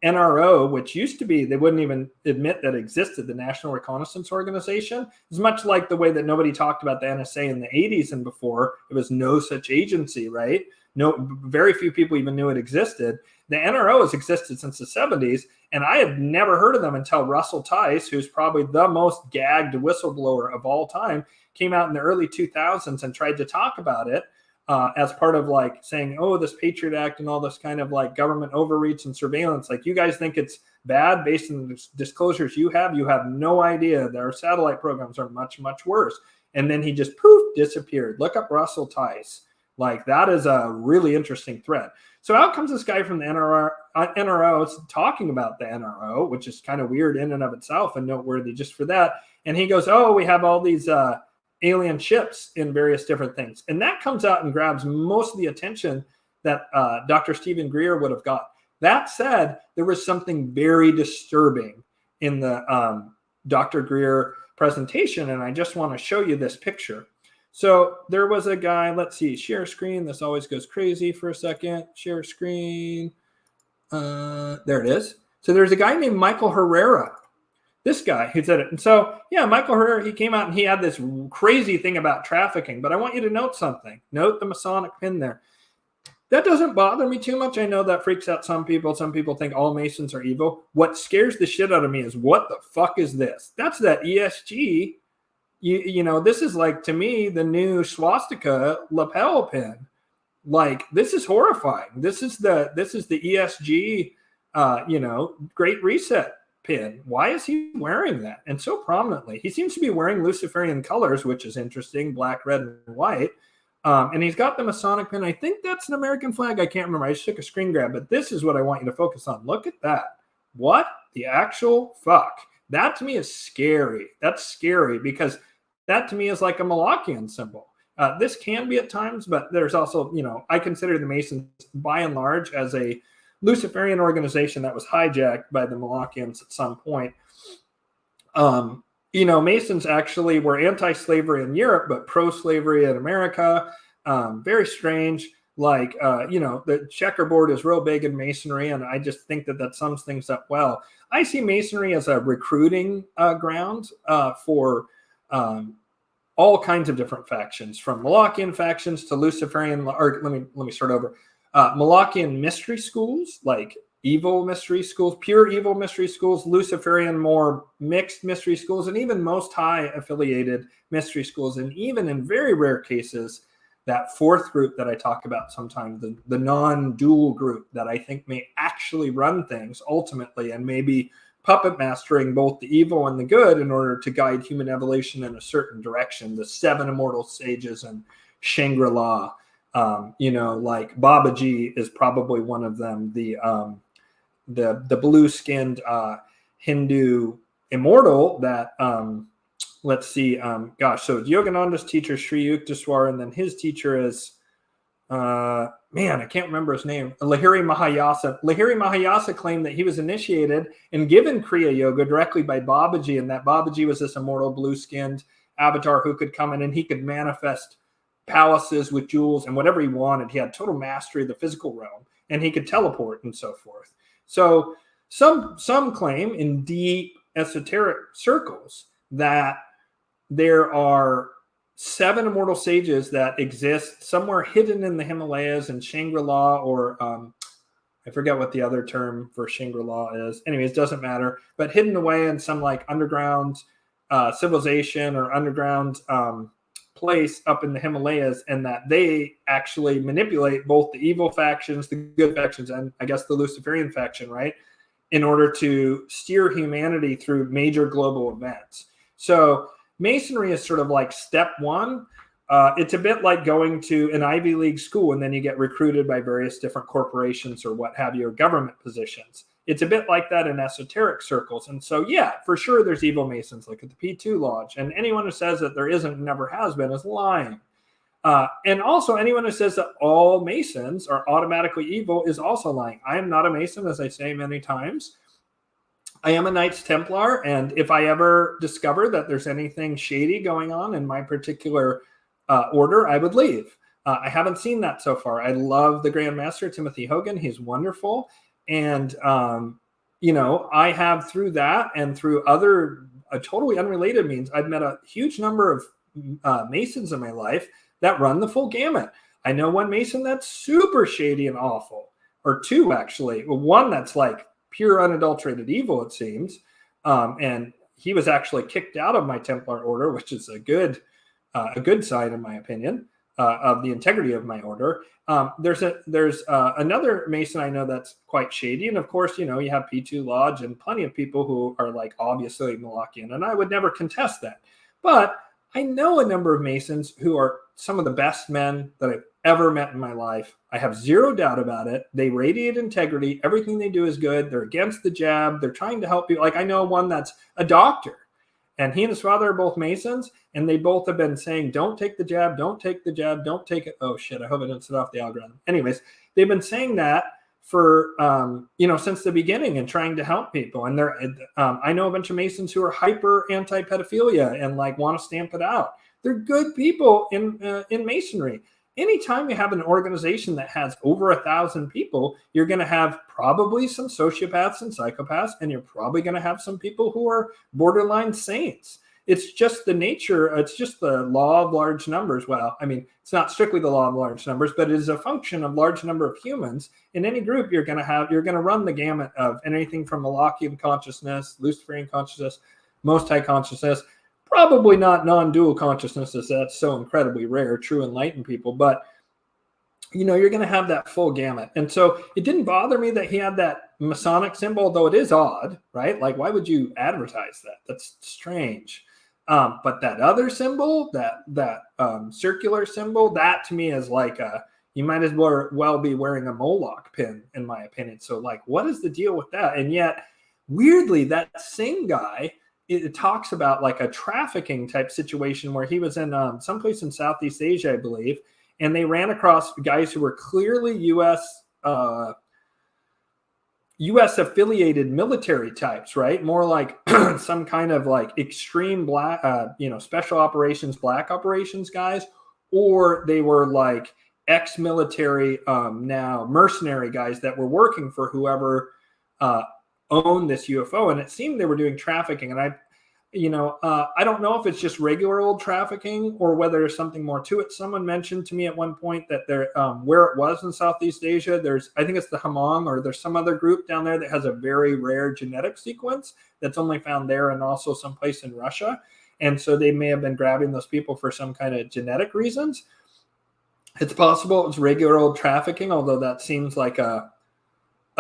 NRO, which used to be, they wouldn't even admit that existed, the National Reconnaissance Organization. It's much like the way that nobody talked about the NSA in the 80s and before. It was no such agency, right? No, very few people even knew it existed. The NRO has existed since the 70s, and I had never heard of them until Russell Tice, who's probably the most gagged whistleblower of all time, came out in the early 2000s and tried to talk about it. As part of like saying, oh, this Patriot Act and all this kind of like government overreach and surveillance. Like, you guys think it's bad based on the disclosures you have no idea. Their satellite programs are much, much worse. And then he just poof, disappeared. Look up Russell Tice. Like, that is a really interesting thread. So out comes this guy from the NRO talking about the NRO, which is kind of weird in and of itself and noteworthy just for that. And he goes, oh, we have all these alien ships in various different things. And that comes out and grabs most of the attention that Dr. Stephen Greer would have got. That said, there was something very disturbing in the Dr. Greer presentation, and I just want to show you this picture. So there was a guy, let's see, share screen. This always goes crazy for a second. Share screen. There it is. So there's a guy named Michael Herrera. This guy who said it. And so, yeah, Michael Herrera, he came out and he had this crazy thing about trafficking. But I want you to note something. Note the Masonic pin there. That doesn't bother me too much. I know that freaks out some people. Some people think all Masons are evil. What scares the shit out of me is, what the fuck is this? That's that ESG. You know, this is like, to me, the new swastika lapel pin. Like, this is horrifying. This is the ESG, Great Reset pin. Why is he wearing that? And so prominently. He seems to be wearing Luciferian colors, which is interesting, black, red, and white. And he's got the Masonic pin. I think that's an American flag. I can't remember. I just took a screen grab, but this is what I want you to focus on. Look at that. What the actual fuck? That to me is scary. That's scary, because that to me is like a Molochian symbol. This can be at times, but there's also, I consider the Masons by and large as a Luciferian organization that was hijacked by the Molochians at some point. Masons actually were anti-slavery in Europe, but pro-slavery in America. Very strange. Like, the checkerboard is real big in Masonry, and I just think that sums things up well. I see Masonry as a recruiting ground for all kinds of different factions, from Molochian factions to Luciferian, or let me start over. Molochian mystery schools, like evil mystery schools, pure evil mystery schools, Luciferian more mixed mystery schools, and even Most High affiliated mystery schools, and even in very rare cases, that fourth group that I talk about sometimes, the non-dual group that I think may actually run things ultimately, and maybe puppet mastering both the evil and the good in order to guide human evolution in a certain direction. The 7 immortal sages and Shangri-La, like Babaji is probably one of them. The blue-skinned Hindu immortal that let's see, so Yogananda's teacher Sri Yukteswar, and then his teacher is I can't remember his name. Lahiri Mahayasa. Lahiri Mahayasa claimed that he was initiated and given Kriya Yoga directly by Babaji, and that Babaji was this immortal blue-skinned avatar who could come in and he could manifest palaces with jewels and whatever he wanted. He had total mastery of the physical realm, and he could teleport and so forth. So Some claim in deep esoteric circles that there are 7 immortal sages that exist somewhere hidden in the Himalayas and Shangri-La, or I forget what the other term for Shangri-La is. Anyways, doesn't matter. But hidden away in some like underground civilization or underground place up in the Himalayas, and that they actually manipulate both the evil factions, the good factions, and I guess the Luciferian faction, right, in order to steer humanity through major global events. So Masonry is sort of like step one. It's a bit like going to an Ivy League school and then you get recruited by various different corporations or what have you, or government positions. It's a bit like that in esoteric circles. And so, yeah, for sure, there's evil Masons. Look at the P2 Lodge. And anyone who says that there isn't and never has been is lying. And also, anyone who says that all Masons are automatically evil is also lying. I am not a Mason, as I say many times. I am a Knights Templar, and if I ever discover that there's anything shady going on in my particular order, I would leave. I haven't seen that so far. I love the Grand Master, Timothy Hogan. He's wonderful. And, you know, I have through that and through other totally unrelated means, I've met a huge number of Masons in my life that run the full gamut. I know one Mason that's super shady and awful, or two, actually. One that's like pure unadulterated evil, it seems. And he was actually kicked out of my Templar order, which is a good sign, in my opinion, of the integrity of my order. There's another Mason I know that's quite shady. And of course, you know, you have P2 Lodge and plenty of people who are like obviously Molochian, and I would never contest that. But I know a number of Masons who are some of the best men that I've ever met in my life. I have zero doubt about it. They radiate integrity. Everything they do is good. They're against the jab. They're trying to help you. Like I know one that's a doctor, and he and his father are both Masons, and they both have been saying, don't take the jab, don't take the jab, don't take it. Oh, shit, I hope I didn't set off the algorithm. Anyways, they've been saying that for, since the beginning and trying to help people. And I know a bunch of Masons who are hyper anti-pedophilia and like want to stamp it out. They're good people in Masonry. Anytime you have an organization that has over 1,000 people, you're going to have probably some sociopaths and psychopaths, and you're probably going to have some people who are borderline saints. It's just the nature. It's just the law of large numbers. Well, I mean, it's not strictly the law of large numbers, but it is a function of large number of humans. In any group, you're going to run the gamut of anything from Molochian consciousness, Luciferian consciousness, Most High consciousness. Probably not non-dual consciousness, as that's so incredibly rare, true enlightened people. But, you know, you're going to have that full gamut. And so it didn't bother me that he had that Masonic symbol, though it is odd, right? Like, why would you advertise that? That's strange. But that other symbol, that circular symbol, that to me is like you might as well be wearing a Moloch pin, in my opinion. So, like, what is the deal with that? And yet, weirdly, that same guy, it talks about like a trafficking type situation where he was in someplace in Southeast Asia, I believe, and they ran across guys who were clearly U.S. affiliated military types, right? More like some kind of like extreme black, special operations, black operations guys, or they were like ex-military, now mercenary guys that were working for whoever owned this UFO, and it seemed they were doing trafficking. And I don't know if it's just regular old trafficking or whether there's something more to it. Someone mentioned to me at one point that there, where it was in Southeast Asia, I think it's the Hmong, or there's some other group down there that has a very rare genetic sequence that's only found there and also someplace in Russia. And so they may have been grabbing those people for some kind of genetic reasons. It's possible it was regular old trafficking, although that seems like a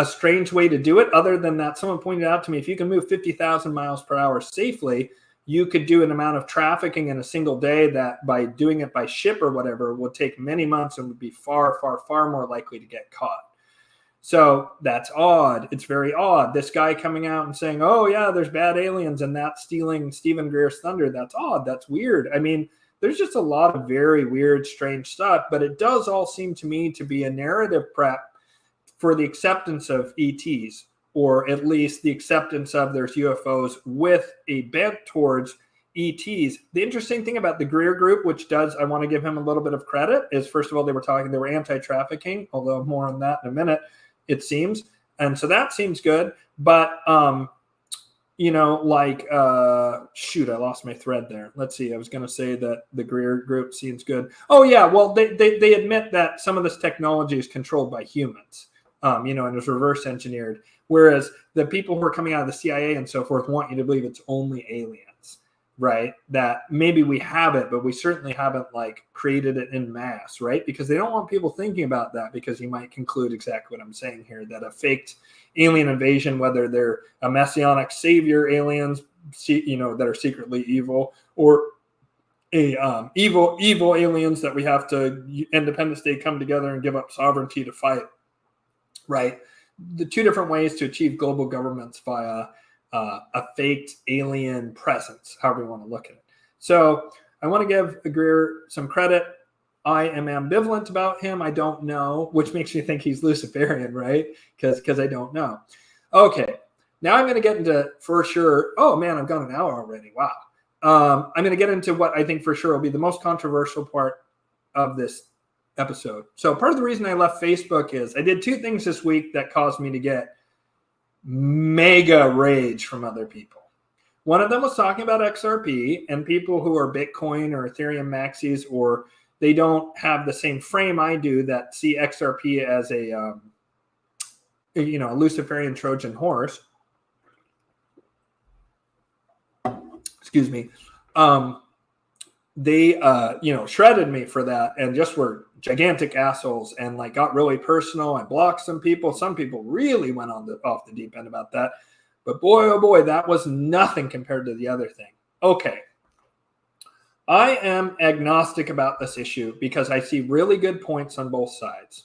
strange way to do it. Other than that, someone pointed out to me, if you can move 50,000 miles per hour safely, you could do an amount of trafficking in a single day that by doing it by ship or whatever would take many months and would be far, far, far more likely to get caught. So that's odd. It's very odd. This guy coming out and saying, oh yeah, there's bad aliens and that's stealing Stephen Greer's thunder. That's odd. That's weird. I mean, there's just a lot of very weird, strange stuff, but it does all seem to me to be a narrative prep for the acceptance of ETs, or at least the acceptance of there's UFOs with a bent towards ETs. The interesting thing about the Greer group, which I want to give him a little bit of credit, is first of all, they were anti-trafficking, although more on that in a minute, it seems. And so that seems good. But, you know, like, shoot, I lost my thread there. Let's see. I was going to say that the Greer group seems good. Oh, yeah. Well, they admit that some of this technology is controlled by humans, you know, and is reverse engineered. Whereas the people who are coming out of the CIA and so forth want you to believe it's only aliens, right? That maybe we have it, but we certainly haven't like created it in mass, right? Because they don't want people thinking about that, because you might conclude exactly what I'm saying here, that a faked alien invasion, whether they're a messianic savior aliens, you know, that are secretly evil, or a evil aliens that we have to Independence Day come together and give up sovereignty to fight, right? The two different ways to achieve global governments via a faked alien presence, however you want to look at it. So I want to give Greer some credit. I am ambivalent about him. I don't know, which makes me think he's Luciferian, right? Because I don't know. Okay, now I'm going to get into, for sure, oh man, I've gone an hour already. Wow. I'm going to get into what I think for sure will be the most controversial part of this episode. So part of the reason I left Facebook is I did two things this week that caused me to get mega rage from other people. One of them was talking about XRP and people who are Bitcoin or Ethereum maxis, or they don't have the same frame I do that see XRP as a, you know, a Luciferian Trojan horse. Excuse me. They, you know, shredded me for that and just were gigantic assholes and like got really personal. I blocked some people. Some people really went off the deep end about that. But boy, oh boy, that was nothing compared to the other thing. Okay. I am agnostic about this issue because I see really good points on both sides.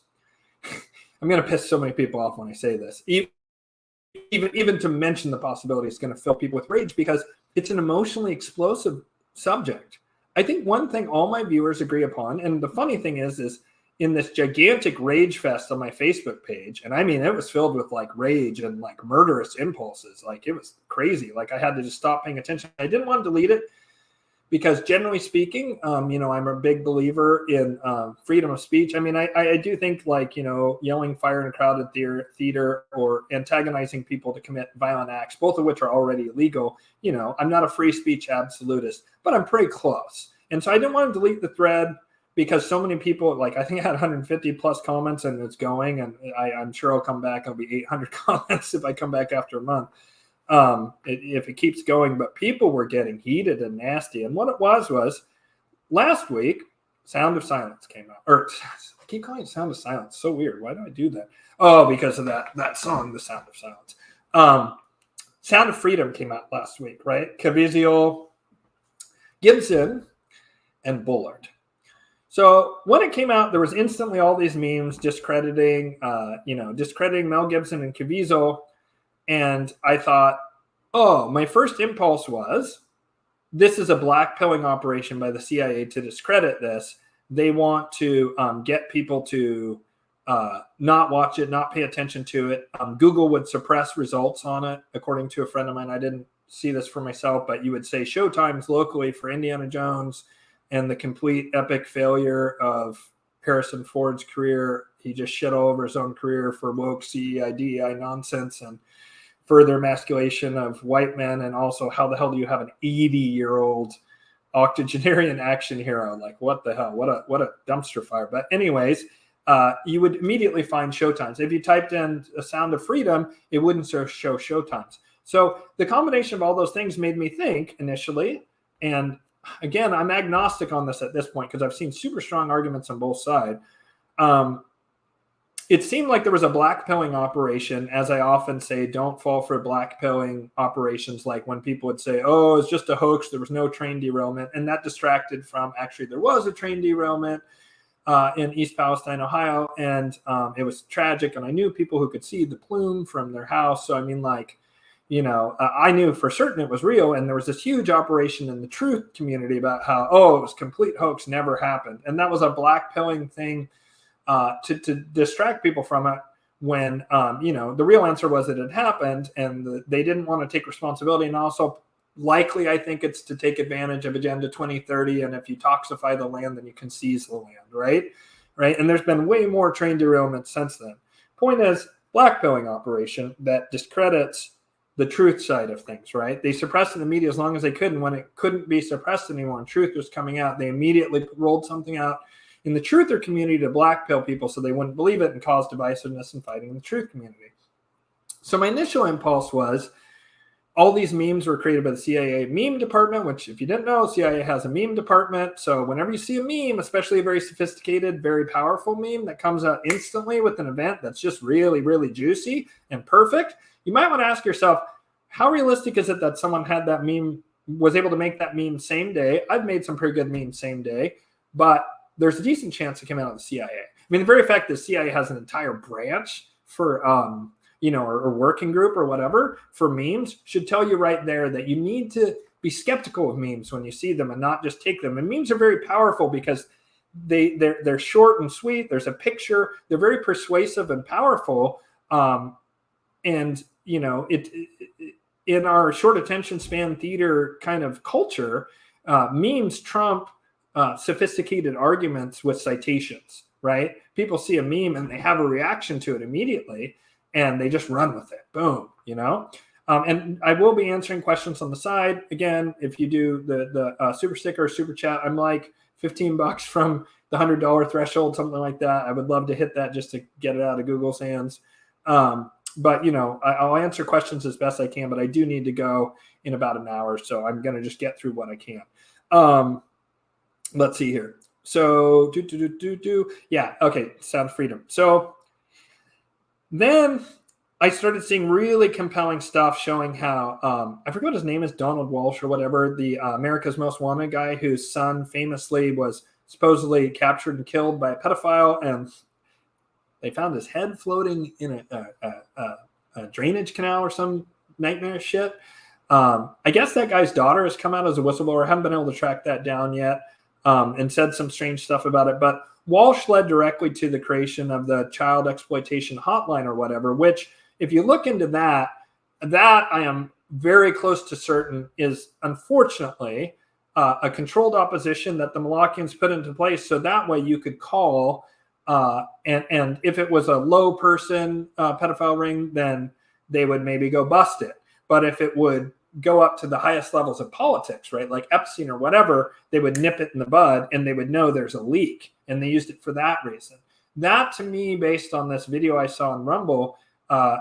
I'm going to piss so many people off when I say this. Even to mention the possibility is going to fill people with rage because it's an emotionally explosive subject. I think one thing all my viewers agree upon, and the funny thing is in this gigantic rage fest on my Facebook page, and I mean, it was filled with like rage and like murderous impulses. Like it was crazy. Like I had to just stop paying attention. I didn't want to delete it because generally speaking, you know, I'm a big believer in freedom of speech. I mean, I do think like, you know, yelling fire in a crowded theater or antagonizing people to commit violent acts, both of which are already illegal. You know, I'm not a free speech absolutist, but I'm pretty close. And so I didn't want to delete the thread because so many people, like I think I had 150 plus comments and it's going, and I'm sure I'll come back. I'll be 800 comments if I come back after a month. If it keeps going, but people were getting heated and nasty. And what it was last week, Sound of Silence came out. Or I keep calling it Sound of Silence. So weird. Why do I do that? Oh, because of that song, The Sound of Silence. Sound of Freedom came out last week, right? Caviezel, Gibson, and Bullard. So when it came out, there was instantly all these memes discrediting Mel Gibson and Caviezel. And I thought, oh, my first impulse was, this is a blackpilling operation by the CIA to discredit this. They want to get people to not watch it, not pay attention to it. Google would suppress results on it, according to a friend of mine. I didn't see this for myself, but you would say showtimes locally for Indiana Jones and the complete epic failure of Harrison Ford's career. He just shit all over his own career for woke CEI, DEI nonsense and further emasculation of white men. And also, how the hell do you have an 80-year-old octogenarian action hero? Like, what the hell? What a dumpster fire. But anyways, you would immediately find showtimes. If you typed in A Sound of Freedom, it wouldn't show showtimes. So the combination of all those things made me think initially, and again, I'm agnostic on this at this point because I've seen super strong arguments on both sides. It seemed like there was a blackpilling operation. As I often say, don't fall for blackpilling operations, like when people would say, oh, it's just a hoax, there was no train derailment. And that distracted from actually there was a train derailment in East Palestine, Ohio. And it was tragic. And I knew people who could see the plume from their house. So, I mean, like, you know, I knew for certain it was real. And there was this huge operation in the truth community about how, oh, it was complete hoax, never happened. And that was a blackpilling thing to distract people from it when, you know, the real answer was that it happened and they didn't want to take responsibility. And also likely, I think it's to take advantage of Agenda 2030. And if you toxify the land, then you can seize the land, right? And there's been way more train derailments since then. Point is, blackpilling operation that discredits the truth side of things, right? They suppressed the media as long as they could, and when it couldn't be suppressed anymore and truth was coming out, they immediately rolled something out in the truther community to blackpill people so they wouldn't believe it and cause divisiveness and fighting in the truth community. So my initial impulse was, all these memes were created by the CIA meme department, which if you didn't know, CIA has a meme department. So whenever you see a meme, especially a very sophisticated, very powerful meme that comes out instantly with an event that's just really, really juicy and perfect, you might want to ask yourself, how realistic is it that someone had that meme, was able to make that meme same day? I've made some pretty good memes same day, but there's a decent chance it came out of the CIA. I mean, the very fact that the CIA has an entire branch for, or working group or whatever for memes should tell you right there that you need to be skeptical of memes when you see them and not just take them. And memes are very powerful because they're short and sweet. There's a picture. They're very persuasive and powerful. In our short attention span theater kind of culture, memes trump sophisticated arguments with citations, right? People see a meme and they have a reaction to it immediately, and they just run with it. Boom, and I will be answering questions on the side. Again, if you do the super sticker or super chat, I'm like $15 from the $100 threshold, something like that. I would love to hit that just to get it out of Google's hands. But I'll answer questions as best I can, but I do need to go in about an hour. So I'm going to just get through what I can. Let's see here. So yeah. Okay. Sound freedom. So then I started seeing really compelling stuff showing how, I forget what his name is, Donald Walsh or whatever, the America's Most Wanted guy whose son famously was supposedly captured and killed by a pedophile, and they found his head floating in a drainage canal or some nightmare shit. I guess that guy's daughter has come out as a whistleblower. I haven't been able to track that down yet, and said some strange stuff about it. But Walsh led directly to the creation of the child exploitation hotline or whatever, which if you look into that I am very close to certain is unfortunately a controlled opposition that the Molochians put into place. So that way you could call, and if it was a low person pedophile ring, then they would maybe go bust it. But if it would go up to the highest levels of politics, right, like Epstein or whatever, they would nip it in the bud and they would know there's a leak. And they used it for that reason. That, to me, based on this video I saw on Rumble,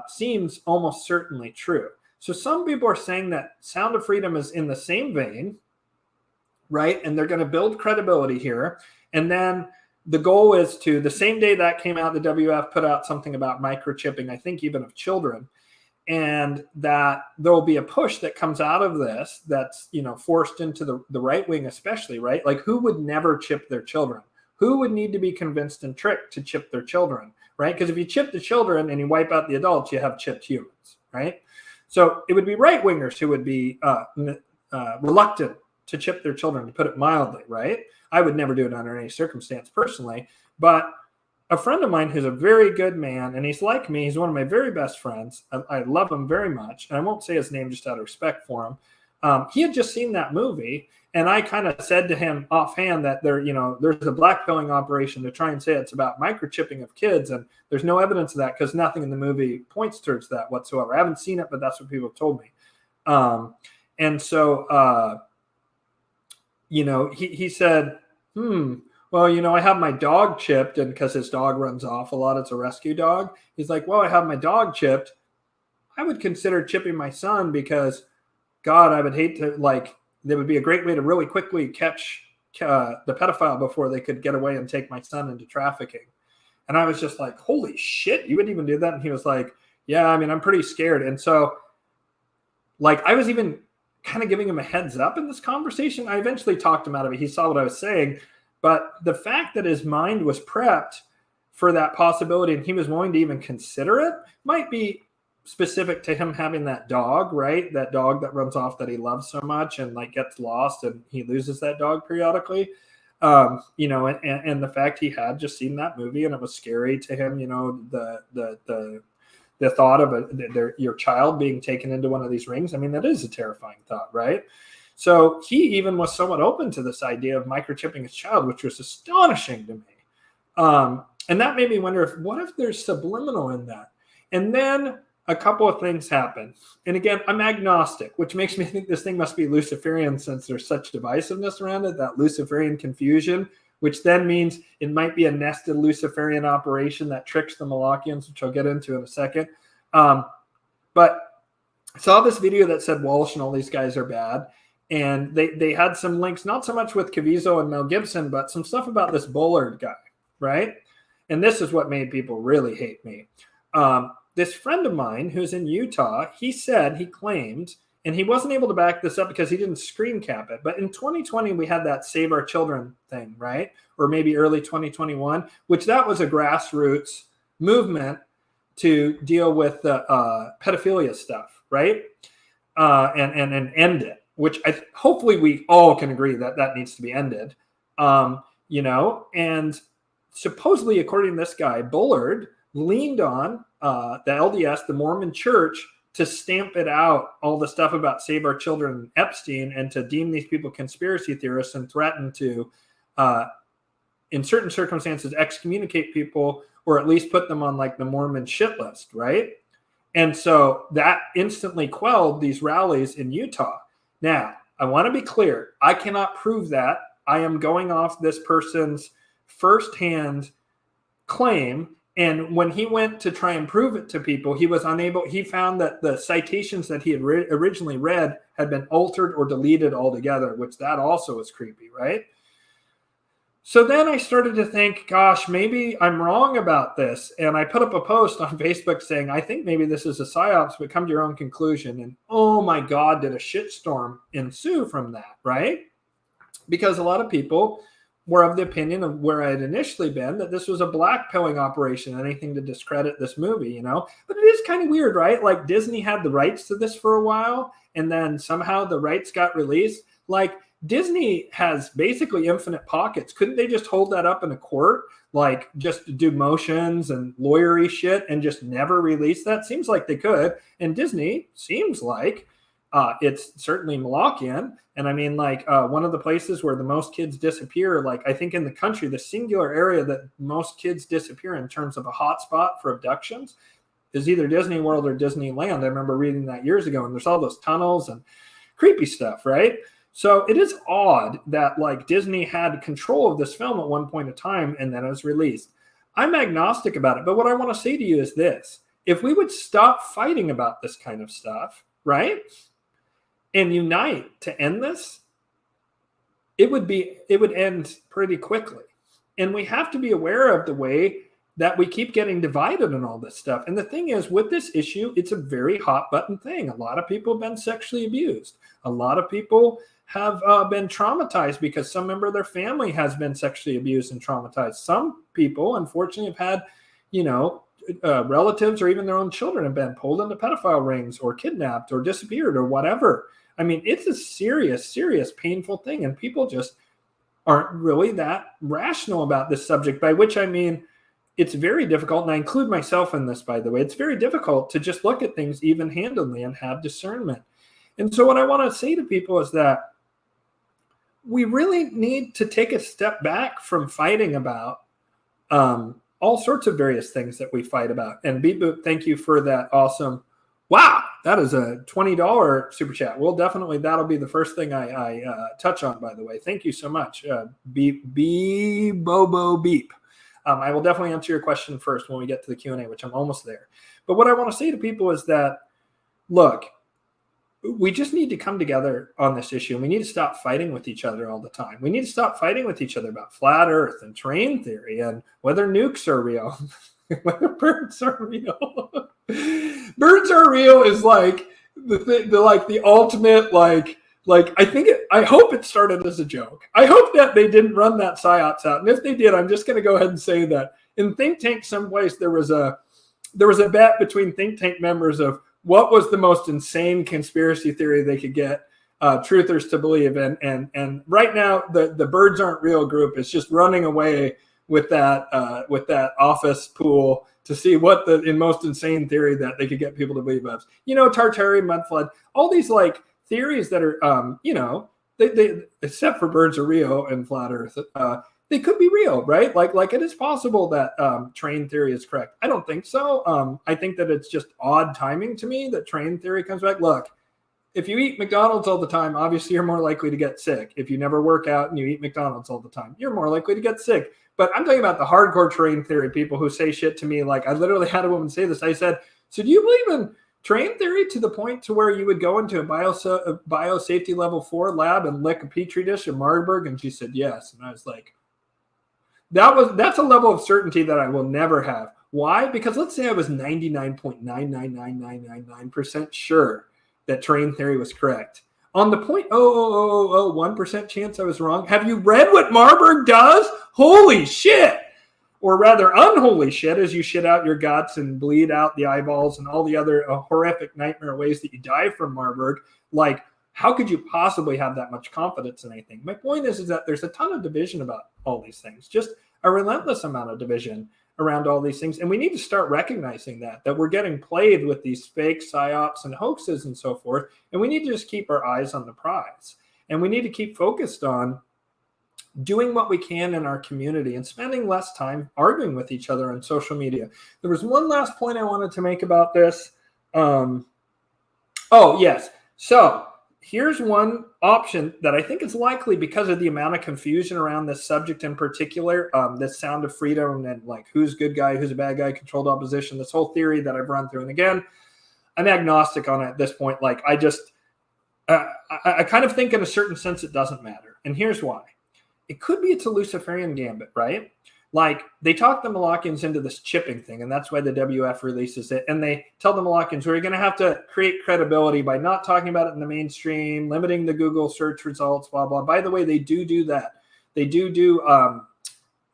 seems almost certainly true. So some people are saying that Sound of Freedom is in the same vein, right? And they're going to build credibility here. And then the goal is to, the same day that came out, the WF put out something about microchipping, I think even of children. And that there will be a push that comes out of this that's, forced into the right wing especially, right? Like, who would never chip their children? Who would need to be convinced and tricked to chip their children, right? Because if you chip the children and you wipe out the adults, you have chipped humans, right? So it would be right-wingers who would be reluctant to chip their children, to put it mildly, right? I would never do it under any circumstance personally, but a friend of mine who's a very good man, and he's like me, he's one of my very best friends. I love him very much, and I won't say his name just out of respect for him. He had just seen that movie, and I kind of said to him offhand that there's a blackpilling operation to try and say it's about microchipping of kids, and there's no evidence of that because nothing in the movie points towards that whatsoever. I haven't seen it, but that's what people have told me. And so, he said, well, I have my dog chipped, and because his dog runs off a lot, it's a rescue dog. He's like, well, I have my dog chipped. I would consider chipping my son because, God, I would hate to, there would be a great way to really quickly catch the pedophile before they could get away and take my son into trafficking. And I was just like, holy shit, you would even do that? And he was like, yeah, I mean, I'm pretty scared. And so, I was even kind of giving him a heads up in this conversation. I eventually talked him out of it. He saw what I was saying. But the fact that his mind was prepped for that possibility and he was willing to even consider it might be specific to him having that dog, right? That dog that runs off that he loves so much and gets lost and he loses that dog periodically. And the fact he had just seen that movie and it was scary to him, the thought of your child being taken into one of these rings. I mean, that is a terrifying thought, right? So he even was somewhat open to this idea of microchipping his child, which was astonishing to me. And that made me wonder what if there's subliminal in that? And then a couple of things happen. And again, I'm agnostic, which makes me think this thing must be Luciferian since there's such divisiveness around it, that Luciferian confusion, which then means it might be a nested Luciferian operation that tricks the Molochians, which I'll get into in a second. But I saw this video that said Walsh and all these guys are bad. And they had some links, not so much with Caviezel and Mel Gibson, but some stuff about this Bullard guy, right? And this is what made people really hate me. This friend of mine who's in Utah, he claimed, and he wasn't able to back this up because he didn't screen cap it, but in 2020, we had that Save Our Children thing, right? Or maybe early 2021, which that was a grassroots movement to deal with the pedophilia stuff, right? And end it, which hopefully we all can agree that that needs to be ended, and supposedly, according to this guy, Bullard leaned on the LDS, the Mormon Church, to stamp it out, all the stuff about Save Our Children and Epstein, and to deem these people conspiracy theorists and threaten to, in certain circumstances, excommunicate people or at least put them on like the Mormon shit list, right? And so that instantly quelled these rallies in Utah. Now, I want to be clear. I cannot prove that. I am going off this person's firsthand claim. And when he went to try and prove it to people, he was unable. He found that the citations that he had originally read had been altered or deleted altogether, which that also is creepy, right? So then I started to think, gosh, maybe I'm wrong about this. And I put up a post on Facebook saying, I think maybe this is a psyops, but come to your own conclusion. And oh my God, did a shitstorm ensue from that, right? Because a lot of people were of the opinion of where I had initially been, that this was a blackpilling operation, anything to discredit this movie, But it is kind of weird, right? Like Disney had the rights to this for a while, and then somehow the rights got released. Like Disney has basically infinite pockets. Couldn't they just hold that up in a court, like just do motions and lawyery shit and just never release that? Seems like they could. And Disney seems like it's certainly Molochian. And I mean, like one of the places where the most kids disappear, like I think in the country, the singular area that most kids disappear in terms of a hotspot for abductions is either Disney World or Disneyland. I remember reading that years ago, and there's all those tunnels and creepy stuff, right? So it is odd that like Disney had control of this film at one point in time and then it was released. I'm agnostic about it, but what I want to say to you is this. If we would stop fighting about this kind of stuff, right, and unite to end this, it would end pretty quickly. And we have to be aware of the way that we keep getting divided on all this stuff. And the thing is, with this issue, it's a very hot button thing. A lot of people have been sexually abused. A lot of people have been traumatized because some member of their family has been sexually abused and traumatized. Some people, unfortunately, have had, relatives or even their own children have been pulled into pedophile rings or kidnapped or disappeared or whatever. I mean, it's a serious, serious, painful thing. And people just aren't really that rational about this subject, by which I mean, it's very difficult, and I include myself in this, by the way, it's very difficult to just look at things even-handedly and have discernment. And so what I want to say to people is that we really need to take a step back from fighting about all sorts of various things that we fight about. And Beat Boop, thank you for that awesome, wow, that is a $20 super chat. Well, definitely that'll be the first thing I touch on, by the way. Thank you so much. Beep, Bobo Beep. I will definitely answer your question first when we get to the Q&A, which I'm almost there. But what I want to say to people is that, look, we just need to come together on this issue. And we need to stop fighting with each other all the time. We need to stop fighting with each other about flat earth and terrain theory and whether nukes are real, whether birds are real. Birds are real is like the ultimate, I hope it started as a joke. I hope that they didn't run that psyops out. And if they did, I'm just going to go ahead and say that in think tank someplace, there was a bet between think tank members of what was the most insane conspiracy theory they could get truthers to believe in. And right now, the birds aren't real group is just running away with that office pool to see what the most insane theory that they could get people to believe of. Tartary, mud flood, all these like theories that are, they except for birds are real and flat earth, they could be real, right? Like it is possible that train theory is correct. I don't think so. I think that it's just odd timing to me that train theory comes back. Look, if you eat McDonald's all the time, obviously you're more likely to get sick. If you never work out and you eat McDonald's all the time, you're more likely to get sick. But I'm talking about the hardcore train theory people who say shit to me. Like, I literally had a woman say this. I said, so do you believe in train theory to the point to where you would go into a biosafety level 4 lab and lick a petri dish in Marburg? And she said, yes. And I was like, that's a level of certainty that I will never have. Why? Because let's say I was 99.999999% sure that train theory was correct. On the 0.00001% chance I was wrong. Have you read what Marburg does? Holy shit! Or rather, unholy shit, as you shit out your guts and bleed out the eyeballs and all the other horrific nightmare ways that you die from Marburg. Like, how could you possibly have that much confidence in anything? My point is that there's a ton of division about all these things. Just a relentless amount of division around all these things. And we need to start recognizing that we're getting played with these fake psyops and hoaxes and so forth. And we need to just keep our eyes on the prize. And we need to keep focused on doing what we can in our community and spending less time arguing with each other on social media. There was one last point I wanted to make about this. Oh, yes. So here's one option that I think is likely because of the amount of confusion around this subject in particular, this sound of freedom and like who's good guy, who's a bad guy, controlled opposition, this whole theory that I've run through. And again, I'm agnostic on it at this point. Like I kind of think in a certain sense it doesn't matter. And here's why. It could be it's a Luciferian gambit, right? Like they talk the Molochians into this chipping thing, and that's why the WF releases it. And they tell the Molochians, we're going to have to create credibility by not talking about it in the mainstream, limiting the Google search results, blah, blah. By the way, they do that. They do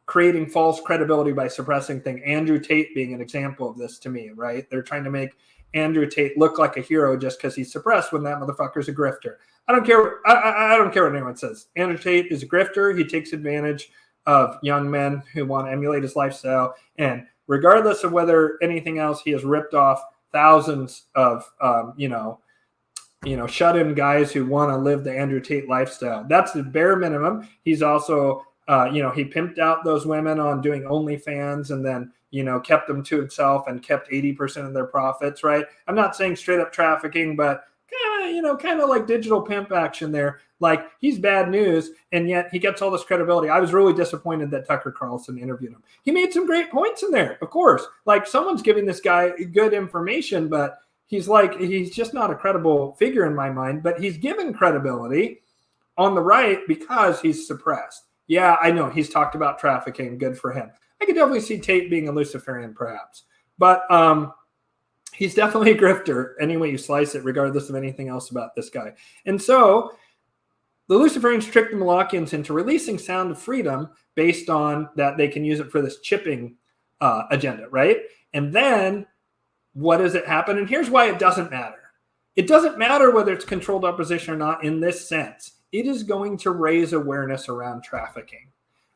creating false credibility by suppressing things. Andrew Tate being an example of this to me, right? They're trying to make Andrew Tate look like a hero just because he's suppressed when that motherfucker's a grifter. I don't care. I don't care what anyone says. Andrew Tate is a grifter. He takes advantage of young men who want to emulate his lifestyle. And regardless of whether anything else, he has ripped off thousands of, shut-in guys who want to live the Andrew Tate lifestyle. That's the bare minimum. He's also, he pimped out those women on doing OnlyFans and then, kept them to himself and kept 80% of their profits, right? I'm not saying straight up trafficking, but kind of like digital pimp action there. Like he's bad news, and yet he gets all this credibility. I was really disappointed that Tucker Carlson interviewed him. He made some great points in there, of course. Like someone's giving this guy good information, but he's just not a credible figure in my mind. But he's given credibility on the right because he's suppressed. Yeah, I know he's talked about trafficking. Good for him. I could definitely see Tate being a Luciferian, perhaps, but he's definitely a grifter any way you slice it, regardless of anything else about this guy. And so the Luciferians tricked the Molochians into releasing Sound of Freedom based on that they can use it for this chipping agenda, right? And then what does it happen? And here's why it doesn't matter. It doesn't matter whether it's controlled opposition or not in this sense. It is going to raise awareness around trafficking.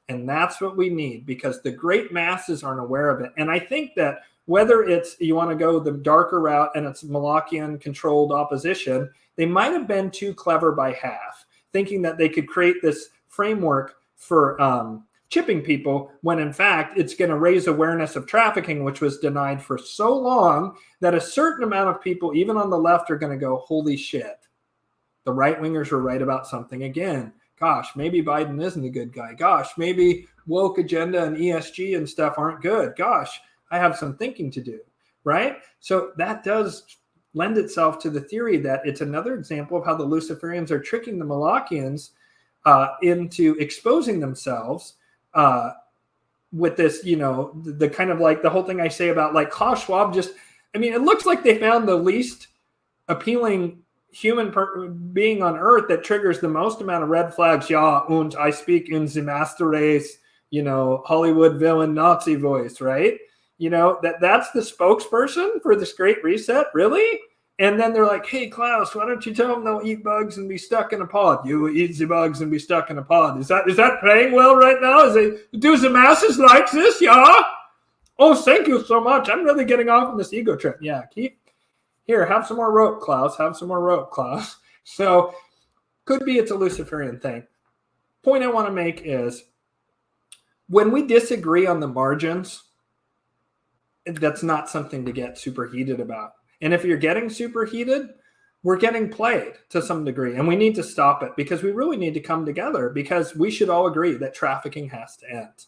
And that's what we need because the great masses aren't aware of it. And I think that whether it's you want to go the darker route and it's Molochian controlled opposition, they might have been too clever by half, thinking that they could create this framework for chipping people when in fact it's going to raise awareness of trafficking, which was denied for so long that a certain amount of people, even on the left, are going to go, holy shit, the right-wingers were right about something again. Gosh, maybe Biden isn't a good guy. Gosh, maybe woke agenda and ESG and stuff aren't good. Gosh, I have some thinking to do, right? So that does lend itself to the theory that it's another example of how the Luciferians are tricking the Molochians into exposing themselves with this, the kind of like the whole thing I say about like Klaus Schwab it looks like they found the least appealing human being on earth that triggers the most amount of red flags. Ja, und I speak in the master race, Hollywood villain Nazi voice, right? That's the spokesperson for this great reset, really? And then they're like, hey, Klaus, why don't you tell them they'll eat bugs and be stuck in a pod? You eat the bugs and be stuck in a pod. Is that playing well right now? Do the masses like this? Yeah? Oh, thank you so much. I'm really getting off on this ego trip. Yeah, Here, have some more rope, Klaus. Have some more rope, Klaus. So could be it's a Luciferian thing. Point I want to make is when we disagree on the margins, that's not something to get super heated about. And if you're getting super heated, we're getting played to some degree, and we need to stop it because we really need to come together, because we should all agree that trafficking has to end.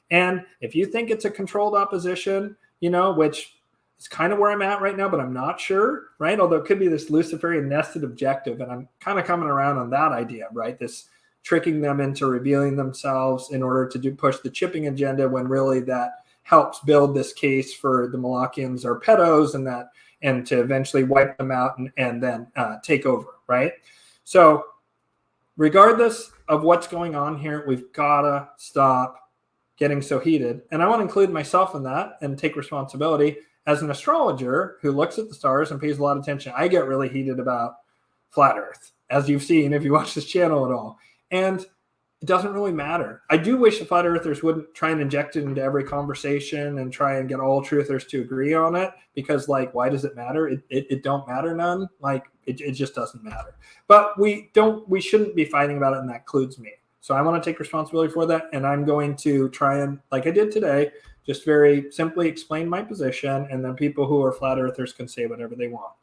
And if you think it's a controlled opposition, which is kind of where I'm at right now, but I'm not sure, right? Although it could be this Luciferian nested objective, and I'm kind of coming around on that idea, right? This tricking them into revealing themselves in order to push the chipping agenda, when really that helps build this case for the Molochians are pedos and to eventually wipe them out and then take over, right? So regardless of what's going on here, we've got to stop getting so heated. And I want to include myself in that and take responsibility. As an astrologer who looks at the stars and pays a lot of attention, I get really heated about flat Earth, as you've seen if you watch this channel at all. And it doesn't really matter. I do wish the flat earthers wouldn't try and inject it into every conversation and try and get all truthers to agree on it, because why does it matter? It don't matter none. It just doesn't matter. But we shouldn't be fighting about it, and that includes me. So I want to take responsibility for that, and I'm going to try and, like I did today, just very simply explain my position, and then people who are flat earthers can say whatever they want,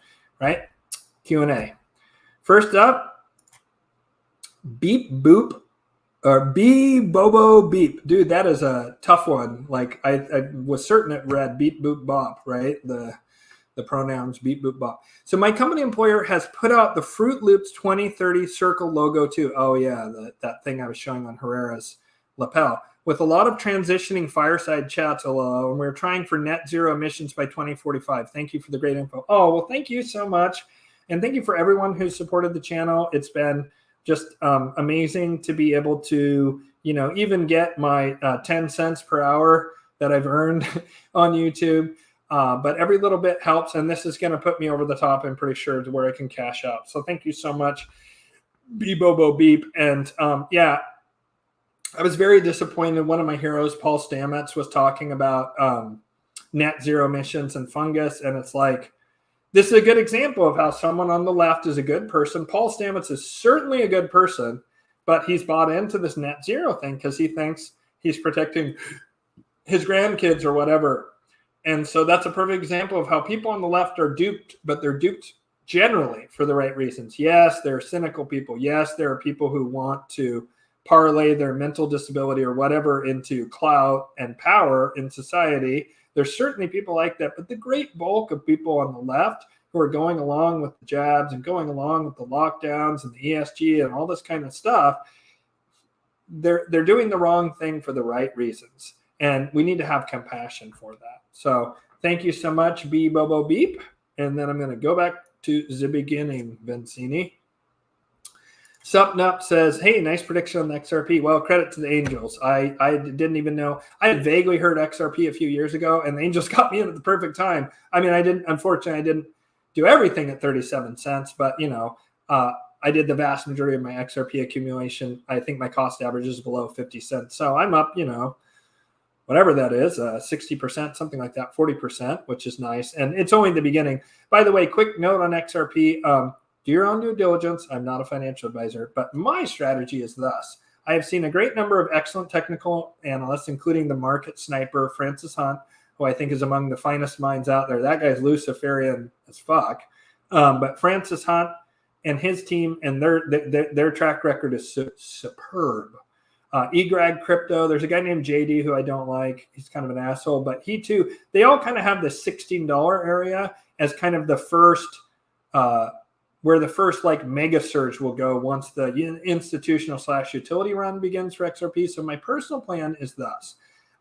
right? Q&A. First up, Beep Boop. Or B Bobo Beep. Dude, that is a tough one. I was certain it read Beep Boop Bop, right? The pronouns Beep Boop Bop. So my company employer has put out the Fruit Loops 2030 circle logo too. Oh yeah, that thing I was showing on Herrera's lapel. With a lot of transitioning fireside chats, and we're trying for net zero emissions by 2045. Thank you for the great info. Oh, well, thank you so much. And thank you for everyone who's supported the channel. It's been just amazing to be able to, even get my 10 cents per hour that I've earned on YouTube. But every little bit helps. And this is going to put me over the top, I'm pretty sure, to where I can cash out. So thank you so much, Bobo Beep. And yeah, I was very disappointed. One of my heroes, Paul Stamets, was talking about net zero emissions and fungus. And it's this is a good example of how someone on the left is a good person. Paul Stamets is certainly a good person, but he's bought into this net zero thing because he thinks he's protecting his grandkids or whatever. And so that's a perfect example of how people on the left are duped, but they're duped generally for the right reasons. Yes, there are cynical people. Yes, there are people who want to parlay their mental disability or whatever into clout and power in society. There's certainly people like that, but the great bulk of people on the left who are going along with the jabs and going along with the lockdowns and the ESG and all this kind of stuff, they're doing the wrong thing for the right reasons. And we need to have compassion for that. So thank you so much, B Bobo Beep. And then I'm going to go back to the beginning, Vincini. Supnup says, hey, nice prediction on the XRP. Well, credit to the angels. I didn't even know. I had vaguely heard XRP a few years ago, and the angels got me in at the perfect time. I mean, unfortunately, I didn't do everything at 37 cents, but, I did the vast majority of my XRP accumulation. I think my cost average is below 50 cents. So I'm up, whatever that is, 60%, something like that, 40%, which is nice. And it's only the beginning. By the way, quick note on XRP. Do your own due diligence. I'm not a financial advisor, but my strategy is thus. I have seen a great number of excellent technical analysts, including the market sniper, Francis Hunt, who I think is among the finest minds out there. That guy's Luciferian as fuck. But Francis Hunt and his team and their track record is superb. eGrag Crypto, there's a guy named JD who I don't like. He's kind of an asshole, but he too, they all kind of have the $16 area as kind of the first where the first mega surge will go once the institutional/utility run begins for XRP. So my personal plan is thus.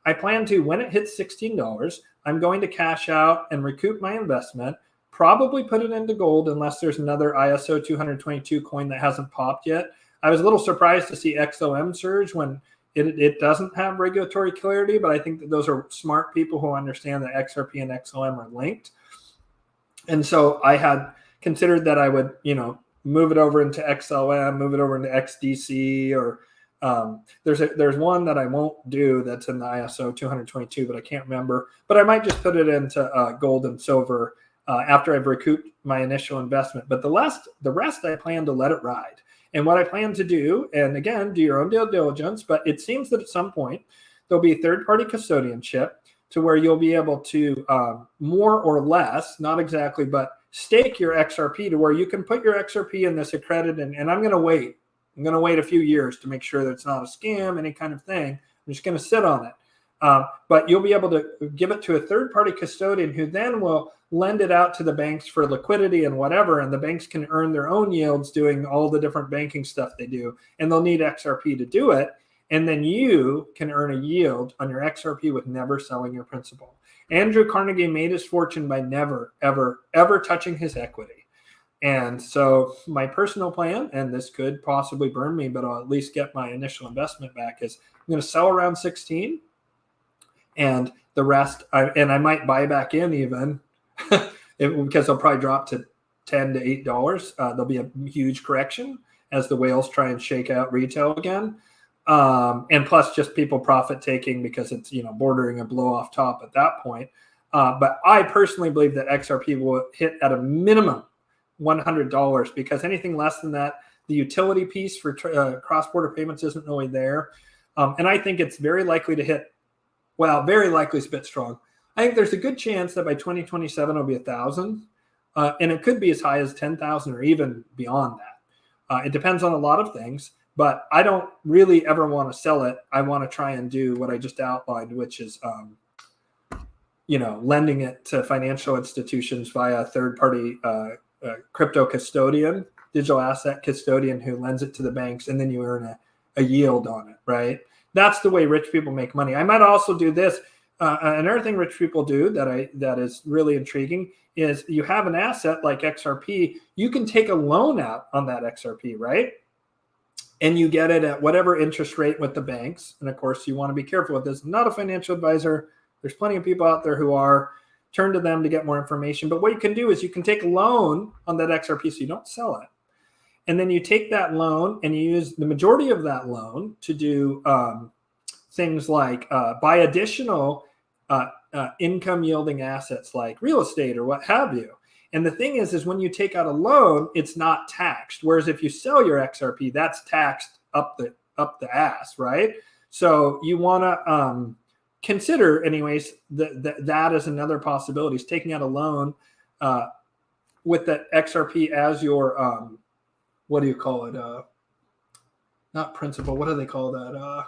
I plan to, when it hits $16, I'm going to cash out and recoup my investment, probably put it into gold unless there's another ISO 222 coin that hasn't popped yet. I was a little surprised to see XOM surge when it doesn't have regulatory clarity, but I think that those are smart people who understand that XRP and XOM are linked. And so I had considered that I would, move it over into XLM, move it over into XDC, or there's one that I won't do that's in the ISO 222, but I can't remember. But I might just put it into gold and silver after I've recouped my initial investment. But the rest I plan to let it ride. And what I plan to do, and again, do your own due diligence, but it seems that at some point there'll be third-party custodianship to where you'll be able to more or less, not exactly, but stake your XRP to where you can put your XRP in this accredited, and I'm going to wait. I'm going to wait a few years to make sure that it's not a scam, any kind of thing. I'm just going to sit on it. But you'll be able to give it to a third-party custodian who then will lend it out to the banks for liquidity and whatever, and the banks can earn their own yields doing all the different banking stuff they do, and they'll need XRP to do it, and then you can earn a yield on your XRP with never selling your principal. Andrew Carnegie made his fortune by never, ever, ever touching his equity. And so my personal plan, and this could possibly burn me, but I'll at least get my initial investment back, is I'm going to sell around 16, and the rest, I might buy back in even because they'll probably drop to $10 to $8. There'll be a huge correction as the whales try and shake out retail again. And plus just people profit taking because it's, bordering a blow off top at that point. But I personally believe that XRP will hit at a minimum $100, because anything less than that, the utility piece for cross-border payments isn't really there. And I think it's very likely to hit, very likely is a bit strong. I think there's a good chance that by 2027 it'll be 1,000, and it could be as high as 10,000 or even beyond that. It depends on a lot of things, but I don't really ever want to sell it. I want to try and do what I just outlined, which is, lending it to financial institutions via a third-party crypto custodian, digital asset custodian who lends it to the banks, and then you earn a yield on it, right? That's the way rich people make money. I might also do this. Another thing rich people do that is really intriguing is you have an asset like XRP, you can take a loan out on that XRP, right? And you get it at whatever interest rate with the banks. And of course, you want to be careful with this. I'm not a financial advisor. There's plenty of people out there who are. Turn to them to get more information. But what you can do is you can take a loan on that XRP so you don't sell it. And then you take that loan and you use the majority of that loan to do things like buy additional income yielding assets like real estate or what have you. And the thing is when you take out a loan, it's not taxed. Whereas if you sell your XRP, that's taxed up the ass, right? So you want to consider, anyways, that is another possibility. Is taking out a loan with the XRP as your what do you call it? Not principal. What do they call that?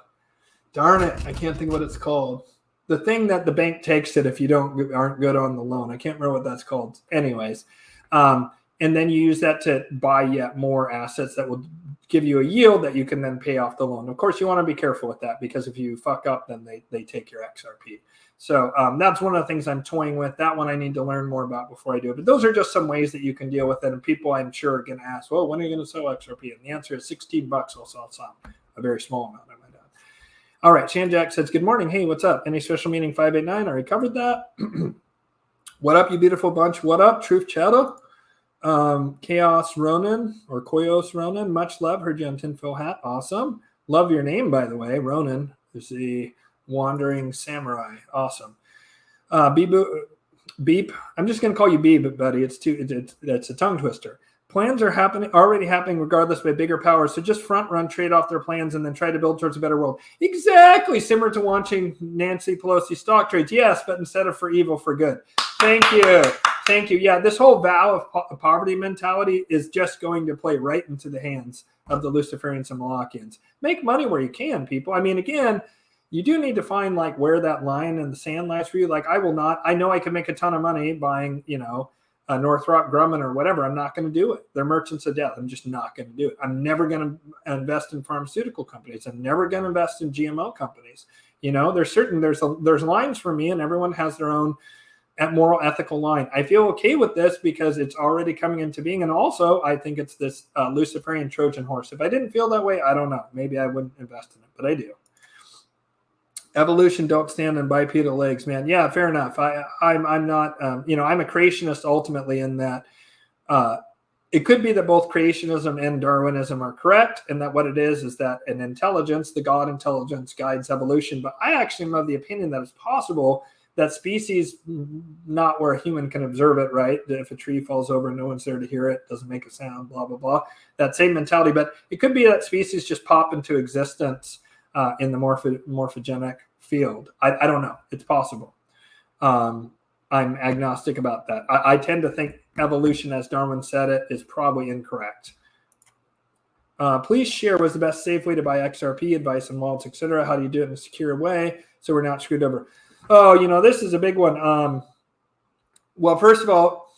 Darn it, I can't think what it's called. The thing that the bank takes it if you aren't good on the loan. I can't remember what that's called. Anyways, and then you use that to buy yet more assets that will give you a yield that you can then pay off the loan. Of course, you want to be careful with that, because if you fuck up, then they take your XRP. So that's one of the things I'm toying with. That one I need to learn more about before I do it. But those are just some ways that you can deal with it. And people, I'm sure, are going to ask, well, when are you going to sell XRP? And the answer is $16. I'll sell some, a very small amount, I might add. All right, Shanjack says, good morning. Hey, what's up? Any special meeting 589? Already covered that. What up, you beautiful bunch? What up, Truth Shadow? Chaos Ronan or Koyos Ronan, much love. Heard you on Tinfoil Hat. Awesome. Love your name, by the way. Ronan is the wandering samurai. Awesome. Beep. I'm just going to call you Beep, buddy. It's a tongue twister. Plans are already happening regardless by bigger powers. So just front run, trade off their plans, and then try to build towards a better world. Exactly. Similar to watching Nancy Pelosi stock trades. Yes, but instead of for evil, for good. Thank you. Thank you. Yeah, this whole vow of poverty mentality is just going to play right into the hands of the Luciferians and Molochians. Make money where you can, people. I mean, again, you do need to find like where that line in the sand lies for you. Like I know I can make a ton of money buying, a Northrop Grumman or whatever. I'm not going to do it. They're merchants of death. I'm just not going to do it. I'm never going to invest in pharmaceutical companies. I'm never going to invest in GMO companies. There's lines for me, and everyone has their own moral, ethical line. I feel okay with this because it's already coming into being. And also, I think it's this Luciferian Trojan horse. If I didn't feel that way, I don't know. Maybe I wouldn't invest in it, but I do. Evolution, don't stand on bipedal legs, man. Yeah, fair enough. I'm not, I'm a creationist ultimately in that it could be that both creationism and Darwinism are correct, and that what it is that an intelligence, the God intelligence, guides evolution. But I actually am of the opinion that it's possible that species, not where a human can observe it, right? If a tree falls over and no one's there to hear it, doesn't make a sound, blah, blah, blah. That same mentality. But it could be that species just pop into existence in the morphogenic field. I don't know. It's possible. I'm agnostic about that. I tend to think evolution, as Darwin said it, is probably incorrect. Please share what's the best safe way to buy XRP, advice on wallets, etc. How do you do it in a secure way so we're not screwed over? Oh, this is a big one. Well, first of all,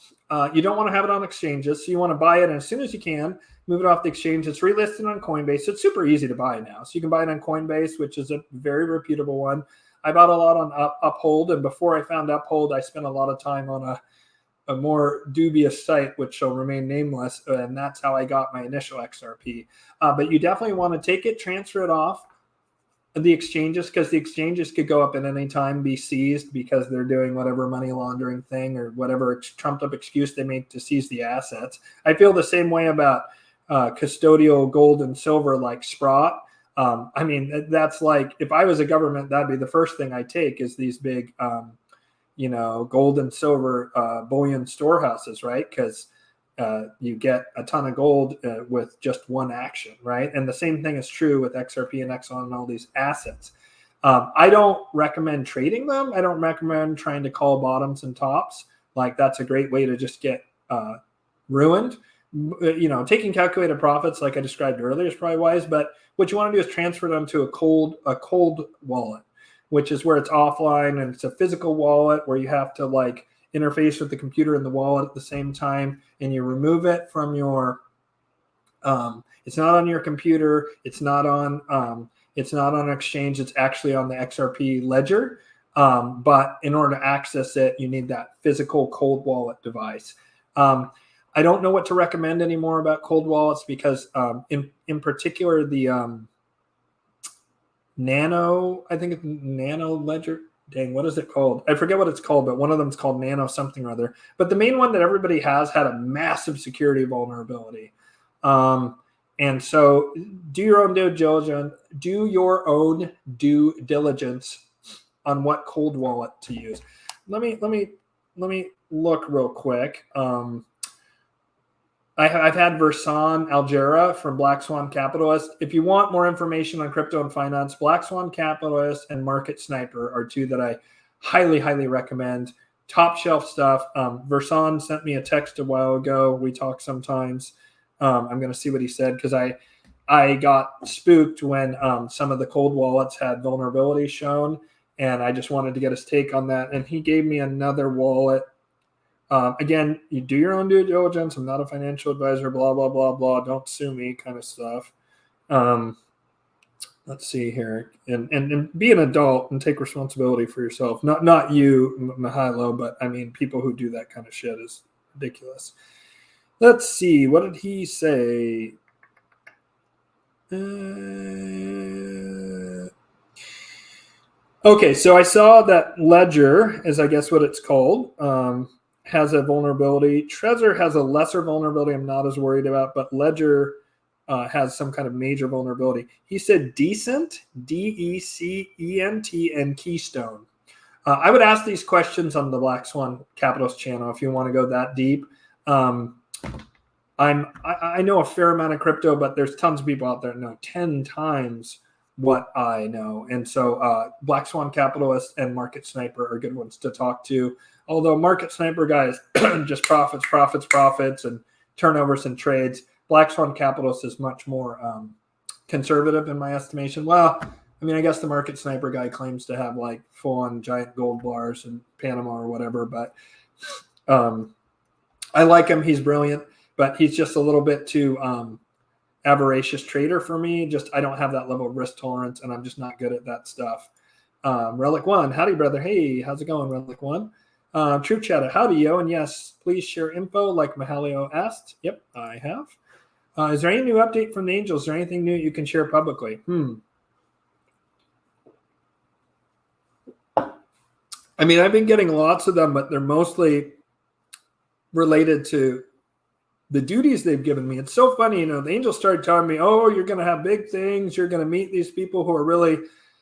you don't want to have it on exchanges. So you want to buy it, and as soon as you can, move it off the exchange. It's relisted on Coinbase. It's super easy to buy now. So you can buy it on Coinbase, which is a very reputable one. I bought a lot on Uphold, and before I found Uphold, I spent a lot of time on a more dubious site, which shall remain nameless, and that's how I got my initial XRP. But you definitely want to take it, transfer it off the exchanges, because the exchanges could go up at any time, be seized because they're doing whatever money laundering thing or whatever trumped up excuse they make to seize the assets. I feel the same way about custodial gold and silver like Sprott. I mean, that's like, if I was a government, that'd be the first thing I take is these big, gold and silver bullion storehouses, right? Because you get a ton of gold with just one action, right? And the same thing is true with XRP and Exxon and all these assets. I don't recommend trading them. I don't recommend trying to call bottoms and tops. Like, that's a great way to just get ruined. Taking calculated profits, like I described earlier, is probably wise. But what you want to do is transfer them to a cold wallet, which is where it's offline and it's a physical wallet where you have to like interface with the computer and the wallet at the same time, and you remove it from your it's not on your computer, it's not on exchange, it's actually on the XRP ledger, but in order to access it you need that physical cold wallet device. I don't know what to recommend anymore about cold wallets because in particular the Nano, I think it's Nano Ledger. Dang, what is it called? I forget what it's called, but one of them is called Nano something or other. But the main one that everybody has had a massive security vulnerability. And so do your own due diligence on what cold wallet to use. Let me look real quick. I've had Versan Algera from Black Swan Capitalist. If you want more information on crypto and finance, Black Swan Capitalist and Market Sniper are two that I highly, highly recommend. Top shelf stuff. Versan sent me a text a while ago. We talk sometimes. I'm going to see what he said because I got spooked when some of the cold wallets had vulnerabilities shown, and I just wanted to get his take on that. And he gave me another wallet. Again, you do your own due diligence. I'm not a financial advisor, blah, blah, blah, blah. Don't sue me kind of stuff. Let's see here. And be an adult and take responsibility for yourself. Not you, Mihailo, but I mean, people who do that kind of shit is ridiculous. Let's see. What did he say? Okay, so I saw that Ledger, is I guess what it's called, has a vulnerability. Trezor has a lesser vulnerability I'm not as worried about, but Ledger has some kind of major vulnerability. He said Decent, Decent, and Keystone. I would ask these questions on the Black Swan Capitalist channel if you want to go that deep. I know a fair amount of crypto, but there's tons of people out there that know 10 times what I know. And so Black Swan Capitalist and Market Sniper are good ones to talk to. Although Market Sniper guys just profits, and turnovers and trades. Black Swan Capitalist is much more conservative in my estimation. Well, I mean, I guess the Market Sniper guy claims to have like full-on giant gold bars in Panama or whatever, but I like him. He's brilliant, but he's just a little bit too avaricious trader for me. Just I don't have that level of risk tolerance, and I'm just not good at that stuff. Relic One, howdy, brother. Hey, how's it going, Relic One? True Chatter, howdy, yo. And yes, please share info like Mihailo asked. Yep, I have. Is there any new update from the Angels? Is there anything new you can share publicly? I mean, I've been getting lots of them, but they're mostly related to the duties they've given me. It's so funny, the Angels started telling me, oh, you're going to have big things. You're going to meet these people who are really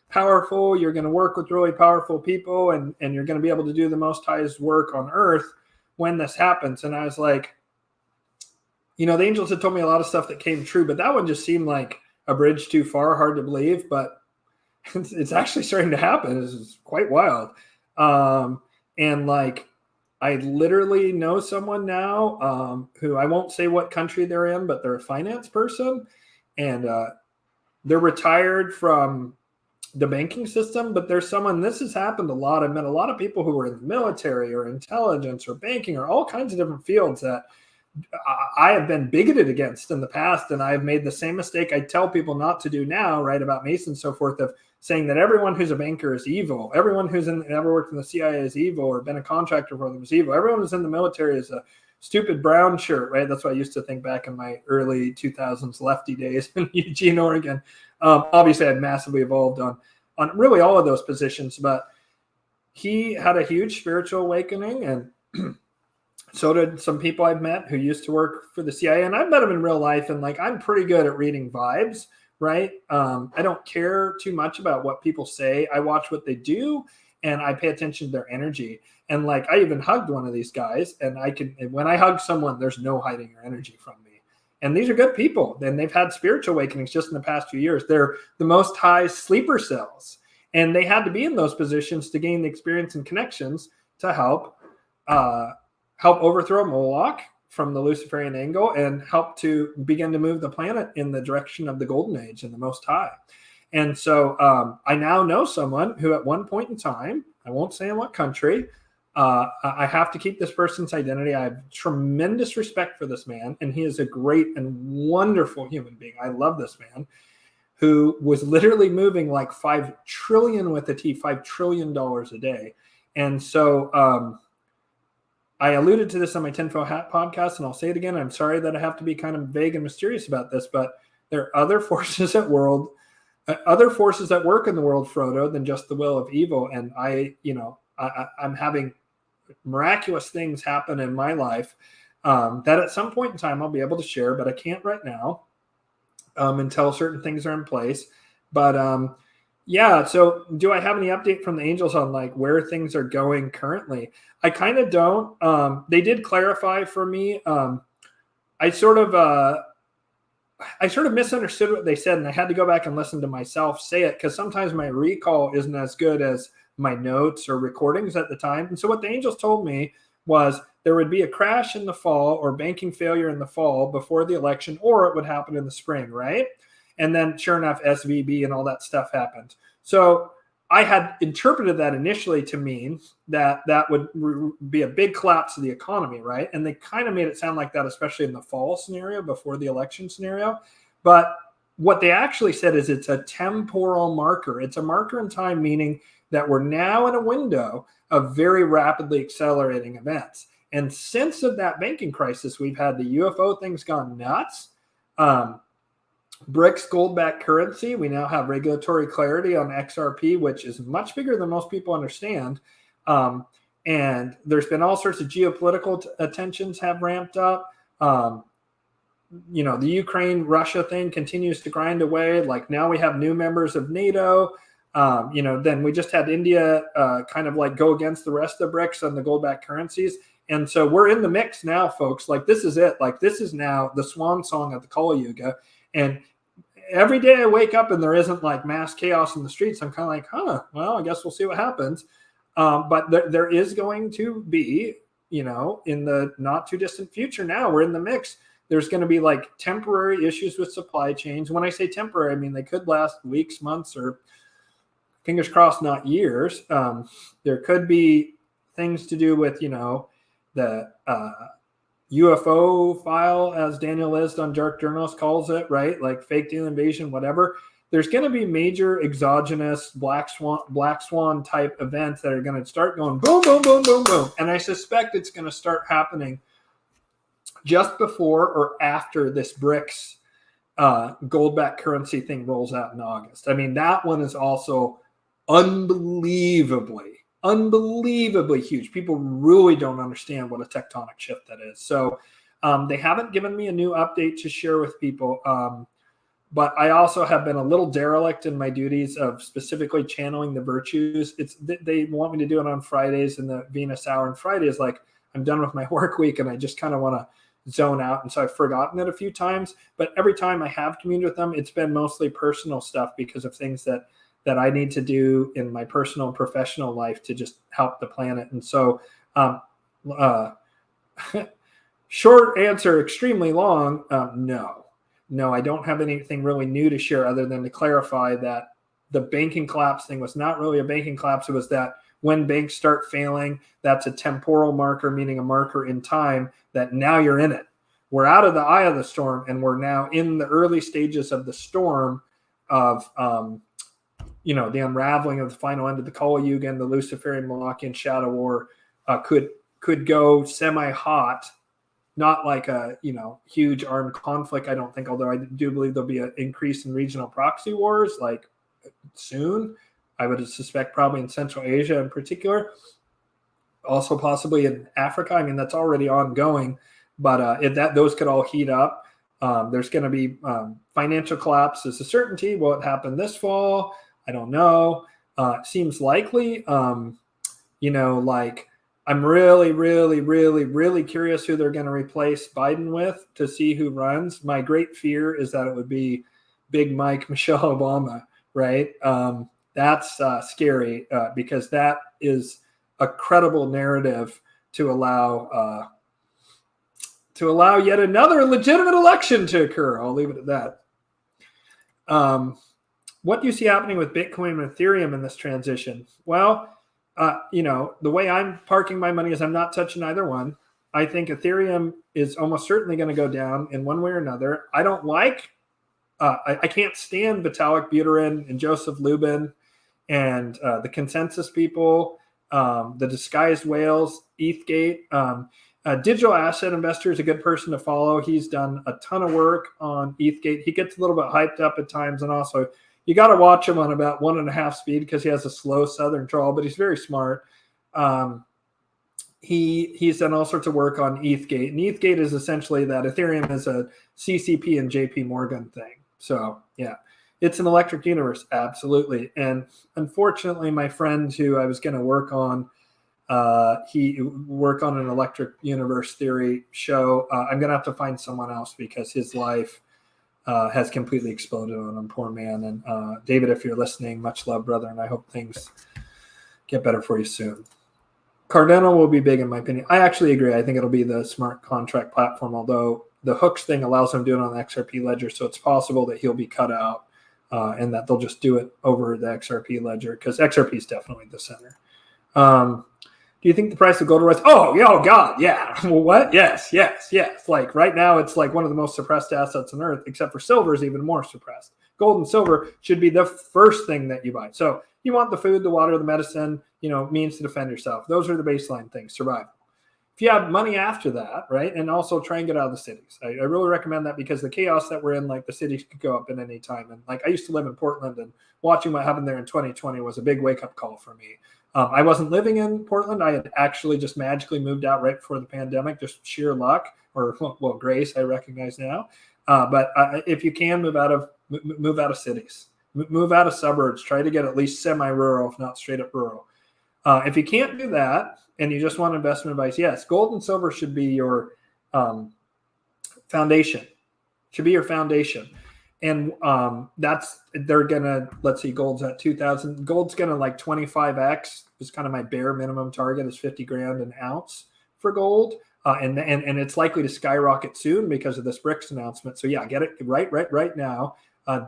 powerful. You're going to work with really powerful people, and you're going to be able to do the most highest work on earth when this happens. And I was like, the Angels had told me a lot of stuff that came true, but that one just seemed like a bridge too far, hard to believe. But It's actually starting to happen. It's quite wild. And like, I literally know someone now who, I won't say what country they're in, but they're a finance person, and they're retired from the banking system. But there's someone, this has happened a lot. I've met a lot of people who are in the military or intelligence or banking or all kinds of different fields that I have been bigoted against in the past, and I've made the same mistake I tell people not to do now, right, about Masons and so forth, of saying that everyone who's a banker is evil, everyone who's ever worked in the CIA is evil, or been a contractor for them is evil, everyone who's in the military is a stupid brown shirt, right? That's what I used to think back in my early 2000s lefty days in Eugene, Oregon. Obviously, I've massively evolved on really all of those positions, but he had a huge spiritual awakening, and so did some people I've met who used to work for the CIA, and I've met them in real life, and like, I'm pretty good at reading vibes, right? I don't care too much about what people say. I watch what they do, and I pay attention to their energy. And like, I even hugged one of these guys, and when I hug someone, there's no hiding your energy from me. And these are good people, and they've had spiritual awakenings just in the past few years. They're the most high sleeper cells, and they had to be in those positions to gain the experience and connections to help overthrow Moloch from the Luciferian angle, and help to begin to move the planet in the direction of the golden age and the most high. And so I now know someone who at one point in time, I won't say in what country, I have to keep this person's identity. I have tremendous respect for this man, and he is a great and wonderful human being. I love this man, who was literally moving like $5 trillion with a T, $5 trillion a day. And so I alluded to this on my Tinfoil Hat podcast, and I'll say it again. I'm sorry that I have to be kind of vague and mysterious about this, but there are other forces at work in the world, Frodo, than just the will of evil. And I'm having miraculous things happen in my life that at some point in time I'll be able to share, but I can't right now until certain things are in place. But yeah, so do I have any update from the angels on like where things are going currently? I kind of don't. They did clarify for me. I sort of misunderstood what they said, and I had to go back and listen to myself say it, because sometimes my recall isn't as good as my notes or recordings at the time. And so what the angels told me was there would be a crash in the fall, or banking failure in the fall before the election, or it would happen in the spring, right? And then sure enough, SVB and all that stuff happened. So I had interpreted that initially to mean that would be a big collapse of the economy, right? And they kind of made it sound like that, especially in the fall scenario before the election scenario. But what they actually said is it's a temporal marker. It's a marker in time, meaning that we're now in a window of very rapidly accelerating events. And since of that banking crisis, we've had the UFO things gone nuts. BRICS gold-backed currency. We now have regulatory clarity on XRP, which is much bigger than most people understand. And there's been all sorts of geopolitical tensions have ramped up. The Ukraine-Russia thing continues to grind away. Like, now we have new members of NATO. Then we just had India kind of like go against the rest of the BRICS on the gold-backed currencies. And so we're in the mix now, folks. Like, this is it. Like, this is now the swan song of the Kali Yuga. And every day I wake up and there isn't like mass chaos in the streets, I'm kind of like, well, I guess we'll see what happens. But there is going to be, in the not too distant future now, we're in the mix. There's going to be like temporary issues with supply chains. When I say temporary, I mean they could last weeks, months, or fingers crossed, not years. There could be things to do with, the UFO file, as Daniel List on Dark Journalist calls it, right? Like fake alien invasion, whatever. There's going to be major exogenous black swan type events that are going to start going boom, boom, boom, boom, boom. And I suspect it's going to start happening just before or after this BRICS gold-backed currency thing rolls out in August. I mean, that one is also unbelievably huge. People really don't understand what a tectonic shift that is. So they haven't given me a new update to share with people. But I also have been a little derelict in my duties of specifically channeling the virtues. They want me to do it on Fridays in the Venus hour. And Friday is like, I'm done with my work week and I just kind of want to zone out. And so I've forgotten it a few times. But every time I have communed with them, it's been mostly personal stuff because of things that that I need to do in my personal and professional life to just help the planet. And so, short answer, extremely long, no, I don't have anything really new to share other than to clarify that the banking collapse thing was not really a banking collapse. It was that when banks start failing, that's a temporal marker, meaning a marker in time that now you're in it. We're out of the eye of the storm, and we're now in the early stages of the storm of, the unraveling of the final end of the Kali Yuga and the Luciferian Molochian shadow war could go semi-hot, not like a huge armed conflict, I don't think, although I do believe there'll be an increase in regional proxy wars like soon. I would suspect probably in Central Asia in particular, also possibly in Africa. I mean, that's already ongoing, but those could all heat up. There's going to be financial collapse is a certainty. Will it happen this fall? I don't know. It seems likely. I'm really, really, really, really curious who they're going to replace Biden with to see who runs. My great fear is that it would be Big Mike, Michelle Obama, right? That's scary because that is a credible narrative to allow yet another legitimate election to occur. I'll leave it at that. What do you see happening with Bitcoin and Ethereum in this transition? Well, the way I'm parking my money is I'm not touching either one. I think Ethereum is almost certainly going to go down in one way or another. I don't like, I can't stand Vitalik Buterin and Joseph Lubin and the consensus people, the disguised whales, ETHgate. Digital asset investor is a good person to follow. He's done a ton of work on ETHgate. He gets a little bit hyped up at times, and also you got to watch him on about 1.5 speed because he has a slow southern drawl, but he's very smart. He's done all sorts of work on ETHgate, and ETHgate is essentially that Ethereum is a CCP and JP Morgan thing. So yeah, it's an electric universe, absolutely. And unfortunately, my friend who I was going to work on, he work on an electric universe theory show. I'm going to have to find someone else because his life has completely exploded on him, poor man. And David, if you're listening, much love, brother, and I hope things get better for you soon. Cardano will be big in my opinion. I actually agree. I think it'll be the smart contract platform, although the hooks thing allows him to do it on the XRP ledger, so it's possible that he'll be cut out and that they'll just do it over the XRP ledger because XRP is definitely the center. Do you think the price of gold will rise? Oh, God, yeah. Well, what? Yes. Like right now, it's like one of the most suppressed assets on earth, except for silver is even more suppressed. Gold and silver should be the first thing that you buy. So you want the food, the water, the medicine, means to defend yourself. Those are the baseline things, survival. If you have money after that, right, and also try and get out of the cities. I really recommend that because the chaos that we're in, like the cities could go up at any time. And like I used to live in Portland, and watching what happened there in 2020 was a big wake-up call for me. I wasn't living in Portland. I had actually just magically moved out right before the pandemic, just sheer luck or, well, grace, I recognize now. But if you can move out of cities, move out of suburbs, try to get at least semi-rural, if not straight up rural. If you can't do that and you just want investment advice, yes, gold and silver should be your foundation. Should be your foundation. And they're going to, let's see, gold's at 2,000. Gold's going to like 25x is kind of my bare minimum target is 50 grand an ounce for gold. And it's likely to skyrocket soon because of this BRICS announcement. So yeah, get it right now.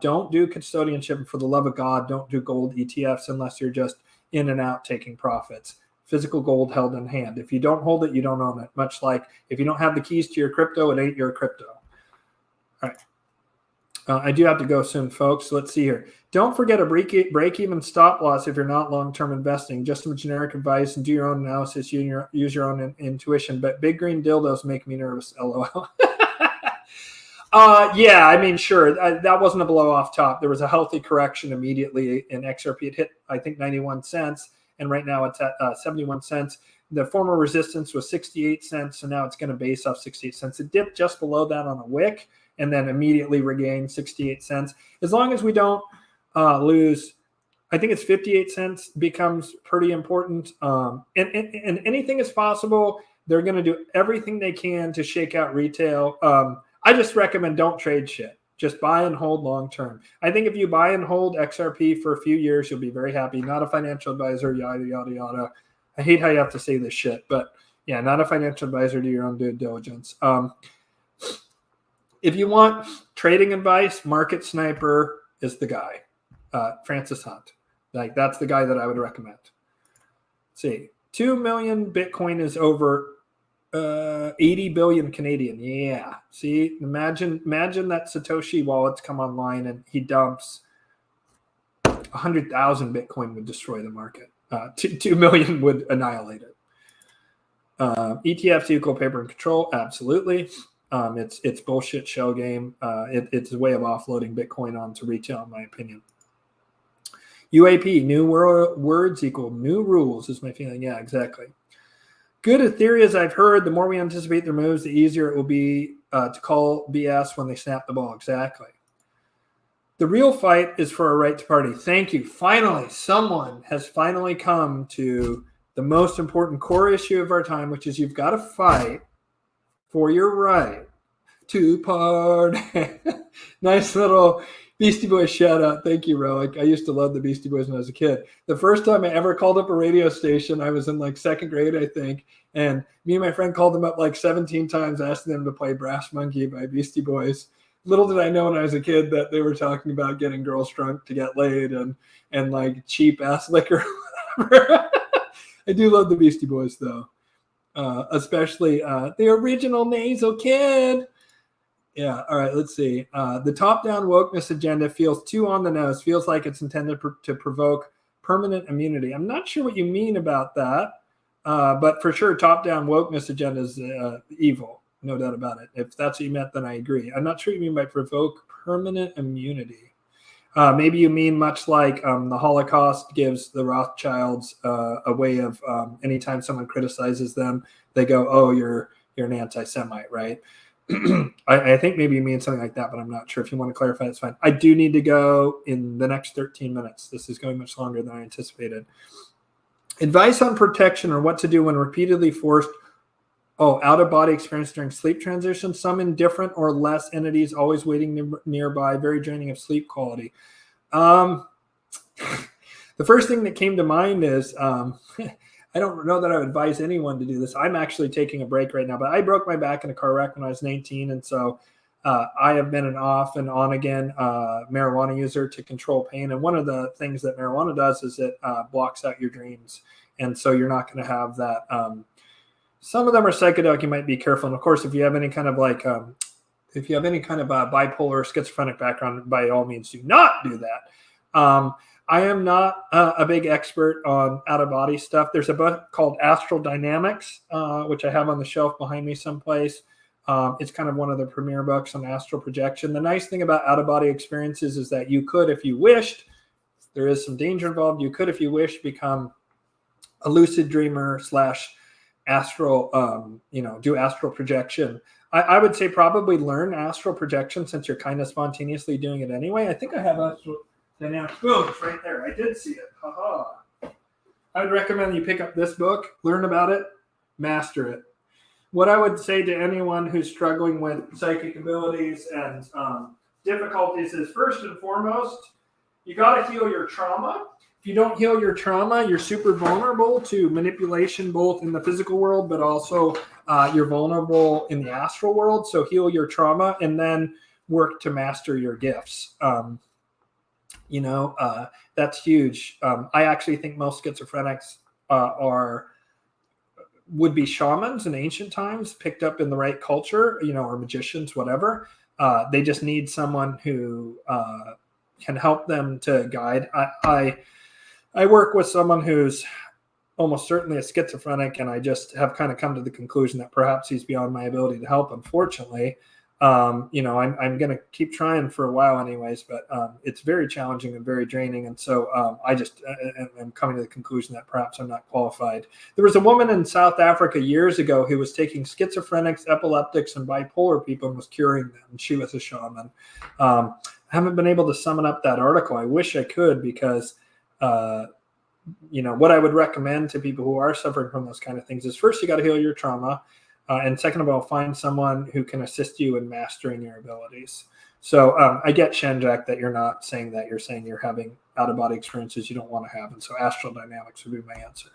Don't do custodianship, for the love of God. Don't do gold ETFs unless you're just in and out taking profits. Physical gold held in hand. If you don't hold it, you don't own it. Much like if you don't have the keys to your crypto, it ain't your crypto. All right. I do have to go soon, folks. Let's see here. Don't forget a break-even stop loss if you're not long-term investing. Just some generic advice and do your own analysis. Use your own intuition. But big green dildos make me nervous, LOL. Yeah, I mean, sure. That wasn't a blow off top. There was a healthy correction immediately in XRP. It hit, I think, 91 cents. And right now it's at 71 cents. The former resistance was 68 cents. So now it's going to base off 68 cents. It dipped just below that on a wick and then immediately regained 68 cents. As long as we don't lose, I think it's 58 cents becomes pretty important. And anything is possible. They're going to do everything they can to shake out retail. I just recommend don't trade shit. Just buy and hold long term. I think if you buy and hold XRP for a few years, you'll be very happy. Not a financial advisor, yada, yada, yada. I hate how you have to say this shit, but yeah, not a financial advisor, do your own due diligence. If you want trading advice, Market Sniper is the guy. Francis Hunt. Like, that's the guy that I would recommend. Let's see, 2 million Bitcoin is over 80 billion Canadian. Yeah. See, imagine that Satoshi wallets come online and he dumps 100,000 Bitcoin would destroy the market. 2 million would annihilate it. ETFs equal paper and control. Absolutely. It's bullshit shell game. It's a way of offloading Bitcoin onto retail, in my opinion. UAP, new words equal new rules is my feeling. Yeah, exactly. Good Ethereans I've heard, the more we anticipate their moves, the easier it will be to call BS when they snap the ball. Exactly. The real fight is for a right to party. Thank you. Finally, someone has finally come to the most important core issue of our time, which is you've got to fight for your right to party. Nice little Beastie Boys shout out. Thank you, Relic. I used to love the Beastie Boys when I was a kid. The first time I ever called up a radio station, I was in like second grade, I think. And me and my friend called them up like 17 times, asking them to play Brass Monkey by Beastie Boys. Little did I know when I was a kid that they were talking about getting girls drunk to get laid and like cheap ass liquor or whatever. I do love the Beastie Boys though. Especially the original Nasal Kid. Yeah, all right, let's see. The top-down wokeness agenda feels too on the nose, feels like it's intended to provoke permanent immunity. I'm not sure what you mean about that, but for sure, top-down wokeness agenda is evil, no doubt about it. If that's what you meant, then I agree. I'm not sure what you mean by provoke permanent immunity. Maybe you mean much like the Holocaust gives the Rothschilds a way of anytime someone criticizes them, they go, oh, you're an anti-Semite, right? I think maybe you mean something like that, but I'm not sure. If you want to clarify, that's fine. I do need to go in the next 13 minutes. This is going much longer than I anticipated. Advice on protection or what to do when repeatedly forced out-of-body experience during sleep transition. Some indifferent or less entities always waiting nearby, very draining of sleep quality. The first thing that came to mind is I don't know that I would advise anyone to do this. I'm actually taking a break right now, but I broke my back in a car wreck when I was 19. And so I have been an off and on again marijuana user to control pain. And one of the things that marijuana does is it blocks out your dreams. And so you're not going to have that. Some of them are psychedelic. You might be careful. And of course, if you have any kind of bipolar or schizophrenic background, by all means, do not do that. I am not a big expert on out-of-body stuff. There's a book called Astral Dynamics, which I have on the shelf behind me someplace. It's kind of one of the premier books on astral projection. The nice thing about out-of-body experiences is that you could, if you wished, there is some danger involved, you could, if you wish, become a lucid dreamer / astral, do astral projection. I would say probably learn astral projection since you're kind of spontaneously doing it anyway. I think I have astral dynamics. Boom, it's right there. I did see it. Haha. I would recommend you pick up this book, learn about it, master it. What I would say to anyone who's struggling with psychic abilities and difficulties is, first and foremost, you got to heal your trauma. If you don't heal your trauma, you're super vulnerable to manipulation, both in the physical world, but also you're vulnerable in the astral world. So heal your trauma and then work to master your gifts. That's huge. I actually think most schizophrenics would be shamans in ancient times, picked up in the right culture, or magicians, whatever. They just need someone who can help them to guide. I work with someone who's almost certainly a schizophrenic, and I just have kind of come to the conclusion that perhaps he's beyond my ability to help, unfortunately. I'm going to keep trying for a while anyways, but it's very challenging and very draining. And so I'm coming to the conclusion that perhaps I'm not qualified. There was a woman in South Africa years ago who was taking schizophrenics, epileptics, and bipolar people and was curing them. And she was a shaman. I haven't been able to summon up that article. I wish I could, because what I would recommend to people who are suffering from those kind of things is, first, you got to heal your trauma. And second of all, find someone who can assist you in mastering your abilities. So I get Shenjak that you're not saying that. You're saying you're having out-of-body experiences you don't want to have. And so astral dynamics would be my answer.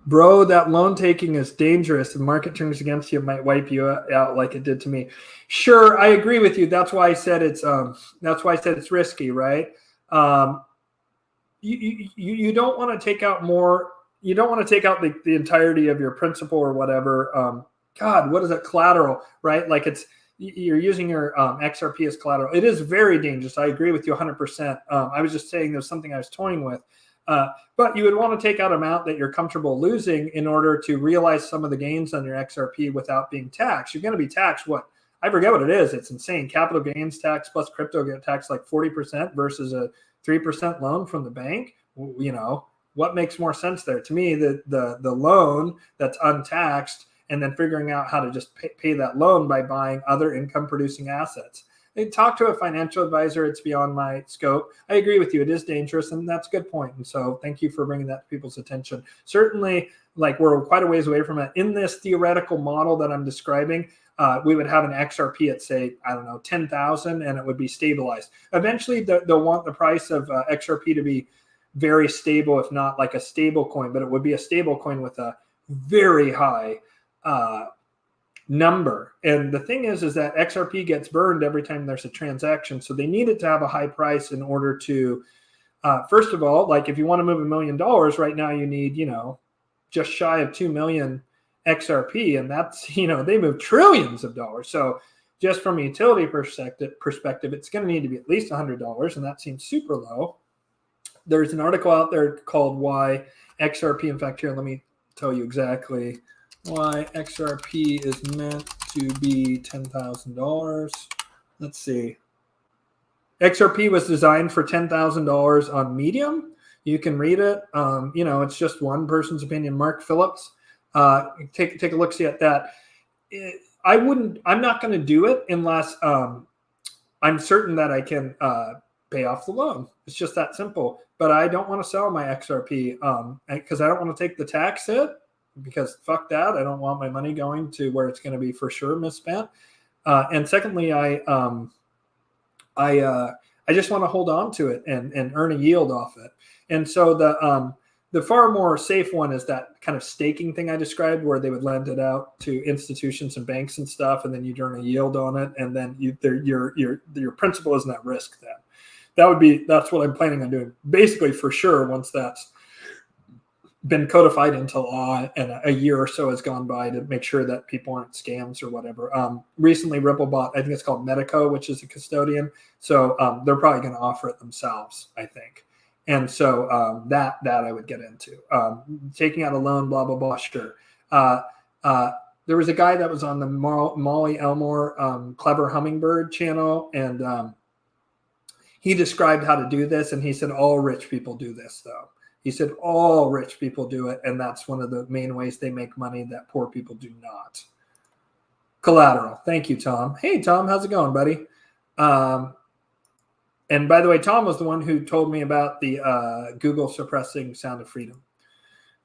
Bro, that loan taking is dangerous. If the market turns against you, it might wipe you out like it did to me. Sure, I agree with you. That's why I said it's risky, right? You don't want to take out more. You don't want to take out the entirety of your principal or whatever. God, what is it? Collateral, right? Like you're using your XRP as collateral. It is very dangerous. I agree with you 100%. I was just saying there's something I was toying with. But you would want to take out an amount that you're comfortable losing in order to realize some of the gains on your XRP without being taxed. You're going to be taxed what? I forget what it is. It's insane. Capital gains tax plus crypto get taxed like 40% versus a 3% loan from the bank. You know, what makes more sense there? To me, the loan that's untaxed and then figuring out how to just pay that loan by buying other income producing assets. Talk to a financial advisor. It's beyond my scope. I agree with you. It is dangerous, and that's a good point. And so thank you for bringing that to people's attention. Certainly, like we're quite a ways away from it. In this theoretical model that I'm describing, we would have an XRP at, say, I don't know, 10,000, and it would be stabilized. Eventually, they'll want the price of XRP to be very stable, if not like a stable coin, but it would be a stable coin with a very high number. And the thing is that XRP gets burned every time there's a transaction. So they need it to have a high price in order to, first of all, like if you want to move $1 million right now, you need, just shy of 2 million XRP. And that's, they move trillions of dollars. So just from a utility perspective, it's going to need to be at least $100. And that seems super low. There's an article out there called Why XRP. In fact, here, let me tell you exactly why XRP is meant to be $10,000. Let's see. XRP was designed for $10,000 on Medium. You can read it. It's just one person's opinion. Mark Phillips. Take a look, see at that. I'm not going to do it unless I'm certain that I can pay off the loan. It's just that simple. But I don't want to sell my XRP because I don't want to take the tax hit. Because fuck that, I don't want my money going to where it's going to be for sure misspent. And secondly, I just want to hold on to it and earn a yield off it. And so the far more safe one is that kind of staking thing I described, where they would lend it out to institutions and banks and stuff, and then you'd earn a yield on it, and then your principal isn't at risk then. That's what I'm planning on doing, basically for sure, once that's been codified into law and a year or so has gone by to make sure that people aren't scams or whatever. Recently, Ripple bought, I think it's called Medico, which is a custodian. So they're probably going to offer it themselves, I think. And so that I would get into. Taking out a loan, blah, blah, blah, sure. There was a guy that was on the Molly Elmore Clever Hummingbird channel, and he described how to do this, and he said all rich people do this, though. He said all rich people do it, and that's one of the main ways they make money that poor people do not. Collateral. Thank you, Tom. Hey, Tom, how's it going, buddy? And by the way, Tom was the one who told me about the Google suppressing Sound of Freedom.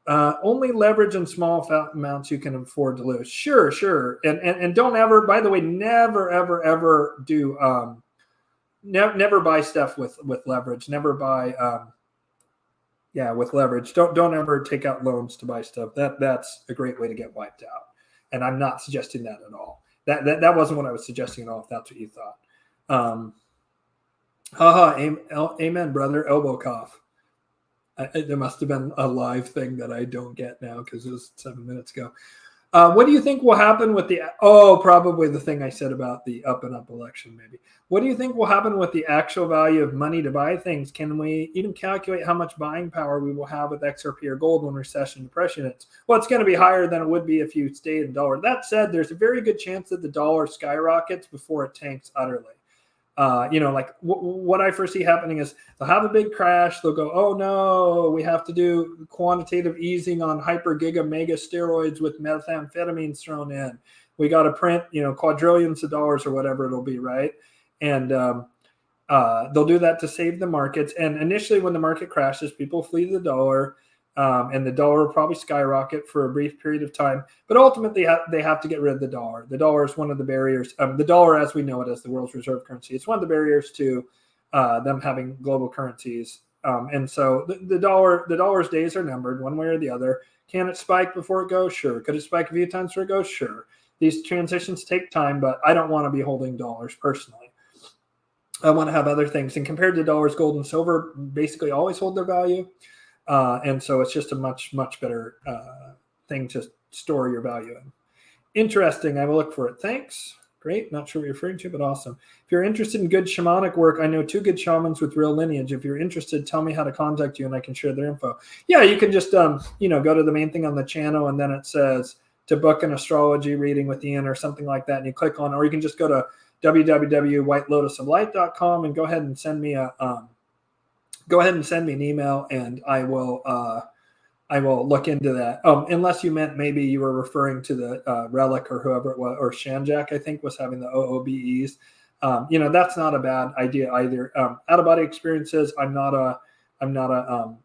Only leverage in small amounts you can afford to lose. Sure. And don't ever, by the way, never, ever do, never buy stuff with leverage. Never buy... with leverage. Don't ever take out loans to buy stuff. That's a great way to get wiped out. And I'm not suggesting that at all. That wasn't what I was suggesting at all, if that's what you thought. Amen, brother. Elbow cough. There must have been a live thing that I don't get now because it was 7 minutes ago. What do you think will happen with probably the thing I said about the up and up election, maybe. What do you think will happen with the actual value of money to buy things? Can we even calculate how much buying power we will have with XRP or gold when recession depression hits? Well, it's going to be higher than it would be if you stayed in dollar. That said, there's a very good chance that the dollar skyrockets before it tanks utterly. What I foresee happening is they'll have a big crash. They'll go, oh no, we have to do quantitative easing on hyper giga mega steroids with methamphetamines thrown in. We got to print, quadrillions of dollars or whatever it'll be, right? And they'll do that to save the markets. And initially, when the market crashes, people flee the dollar. and the dollar will probably skyrocket for a brief period of time. But ultimately, they have to get rid of the dollar. The dollar is one of the barriers. The dollar, as we know it, as the world's reserve currency, it's one of the barriers to them having global currencies. And so the dollar's days are numbered one way or the other. Can it spike before it goes? Sure. Could it spike a few times before it goes? Sure. These transitions take time, but I don't want to be holding dollars personally. I want to have other things. And compared to dollars, gold and silver basically always hold their value. And so it's just a much, much better thing to store your value in. Interesting. I will look for it. Thanks. Great. Not sure what you're referring to, but awesome. If you're interested in good shamanic work, I know 2 good shamans with real lineage. If you're interested, tell me how to contact you and I can share their info. Yeah, you can just, go to the main thing on the channel and then it says to book an astrology reading with Ian or something like that. And you click on, or you can just go to www.whitelotusoflight.com and go ahead and send me an email and I will look into that. Unless you meant maybe you were referring to the Relic or whoever it was, or Shanjak, I think, was having the OOBEs. That's not a bad idea either. Out-of-body experiences, I'm not a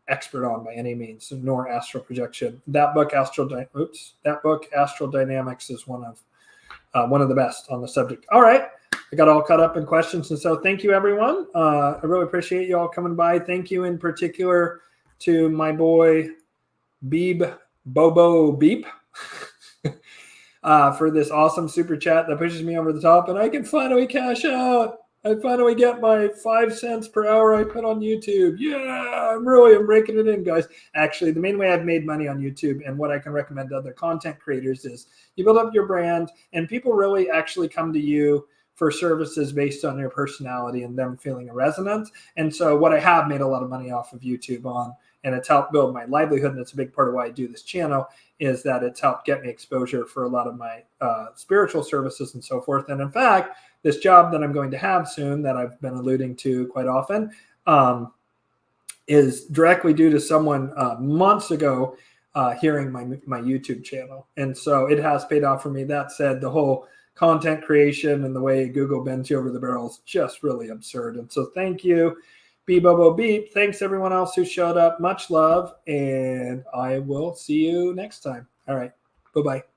expert on by any means, nor astral projection. That book, Astral Dynamics, is one of the best on the subject. All right. I got all caught up in questions. And so thank you, everyone. I really appreciate you all coming by. Thank you in particular to my boy, Bobo Beep, for this awesome super chat that pushes me over the top. And I can finally cash out. I finally get my 5 cents per hour I put on YouTube. Yeah, I'm breaking it in, guys. Actually, the main way I've made money on YouTube and what I can recommend to other content creators is you build up your brand and people really actually come to you for services based on your personality and them feeling a resonance. And so what I have made a lot of money off of YouTube on, and it's helped build my livelihood, and it's a big part of why I do this channel, is that it's helped get me exposure for a lot of my spiritual services and so forth. And in fact, this job that I'm going to have soon that I've been alluding to quite often is directly due to someone months ago hearing my YouTube channel. And so it has paid off for me. That said, the whole content creation and the way Google bends you over the barrel is just really absurd. And so thank you, Bobo Beep. Thanks everyone else who showed up. Much love, and I will see you next time. All right. Bye-bye.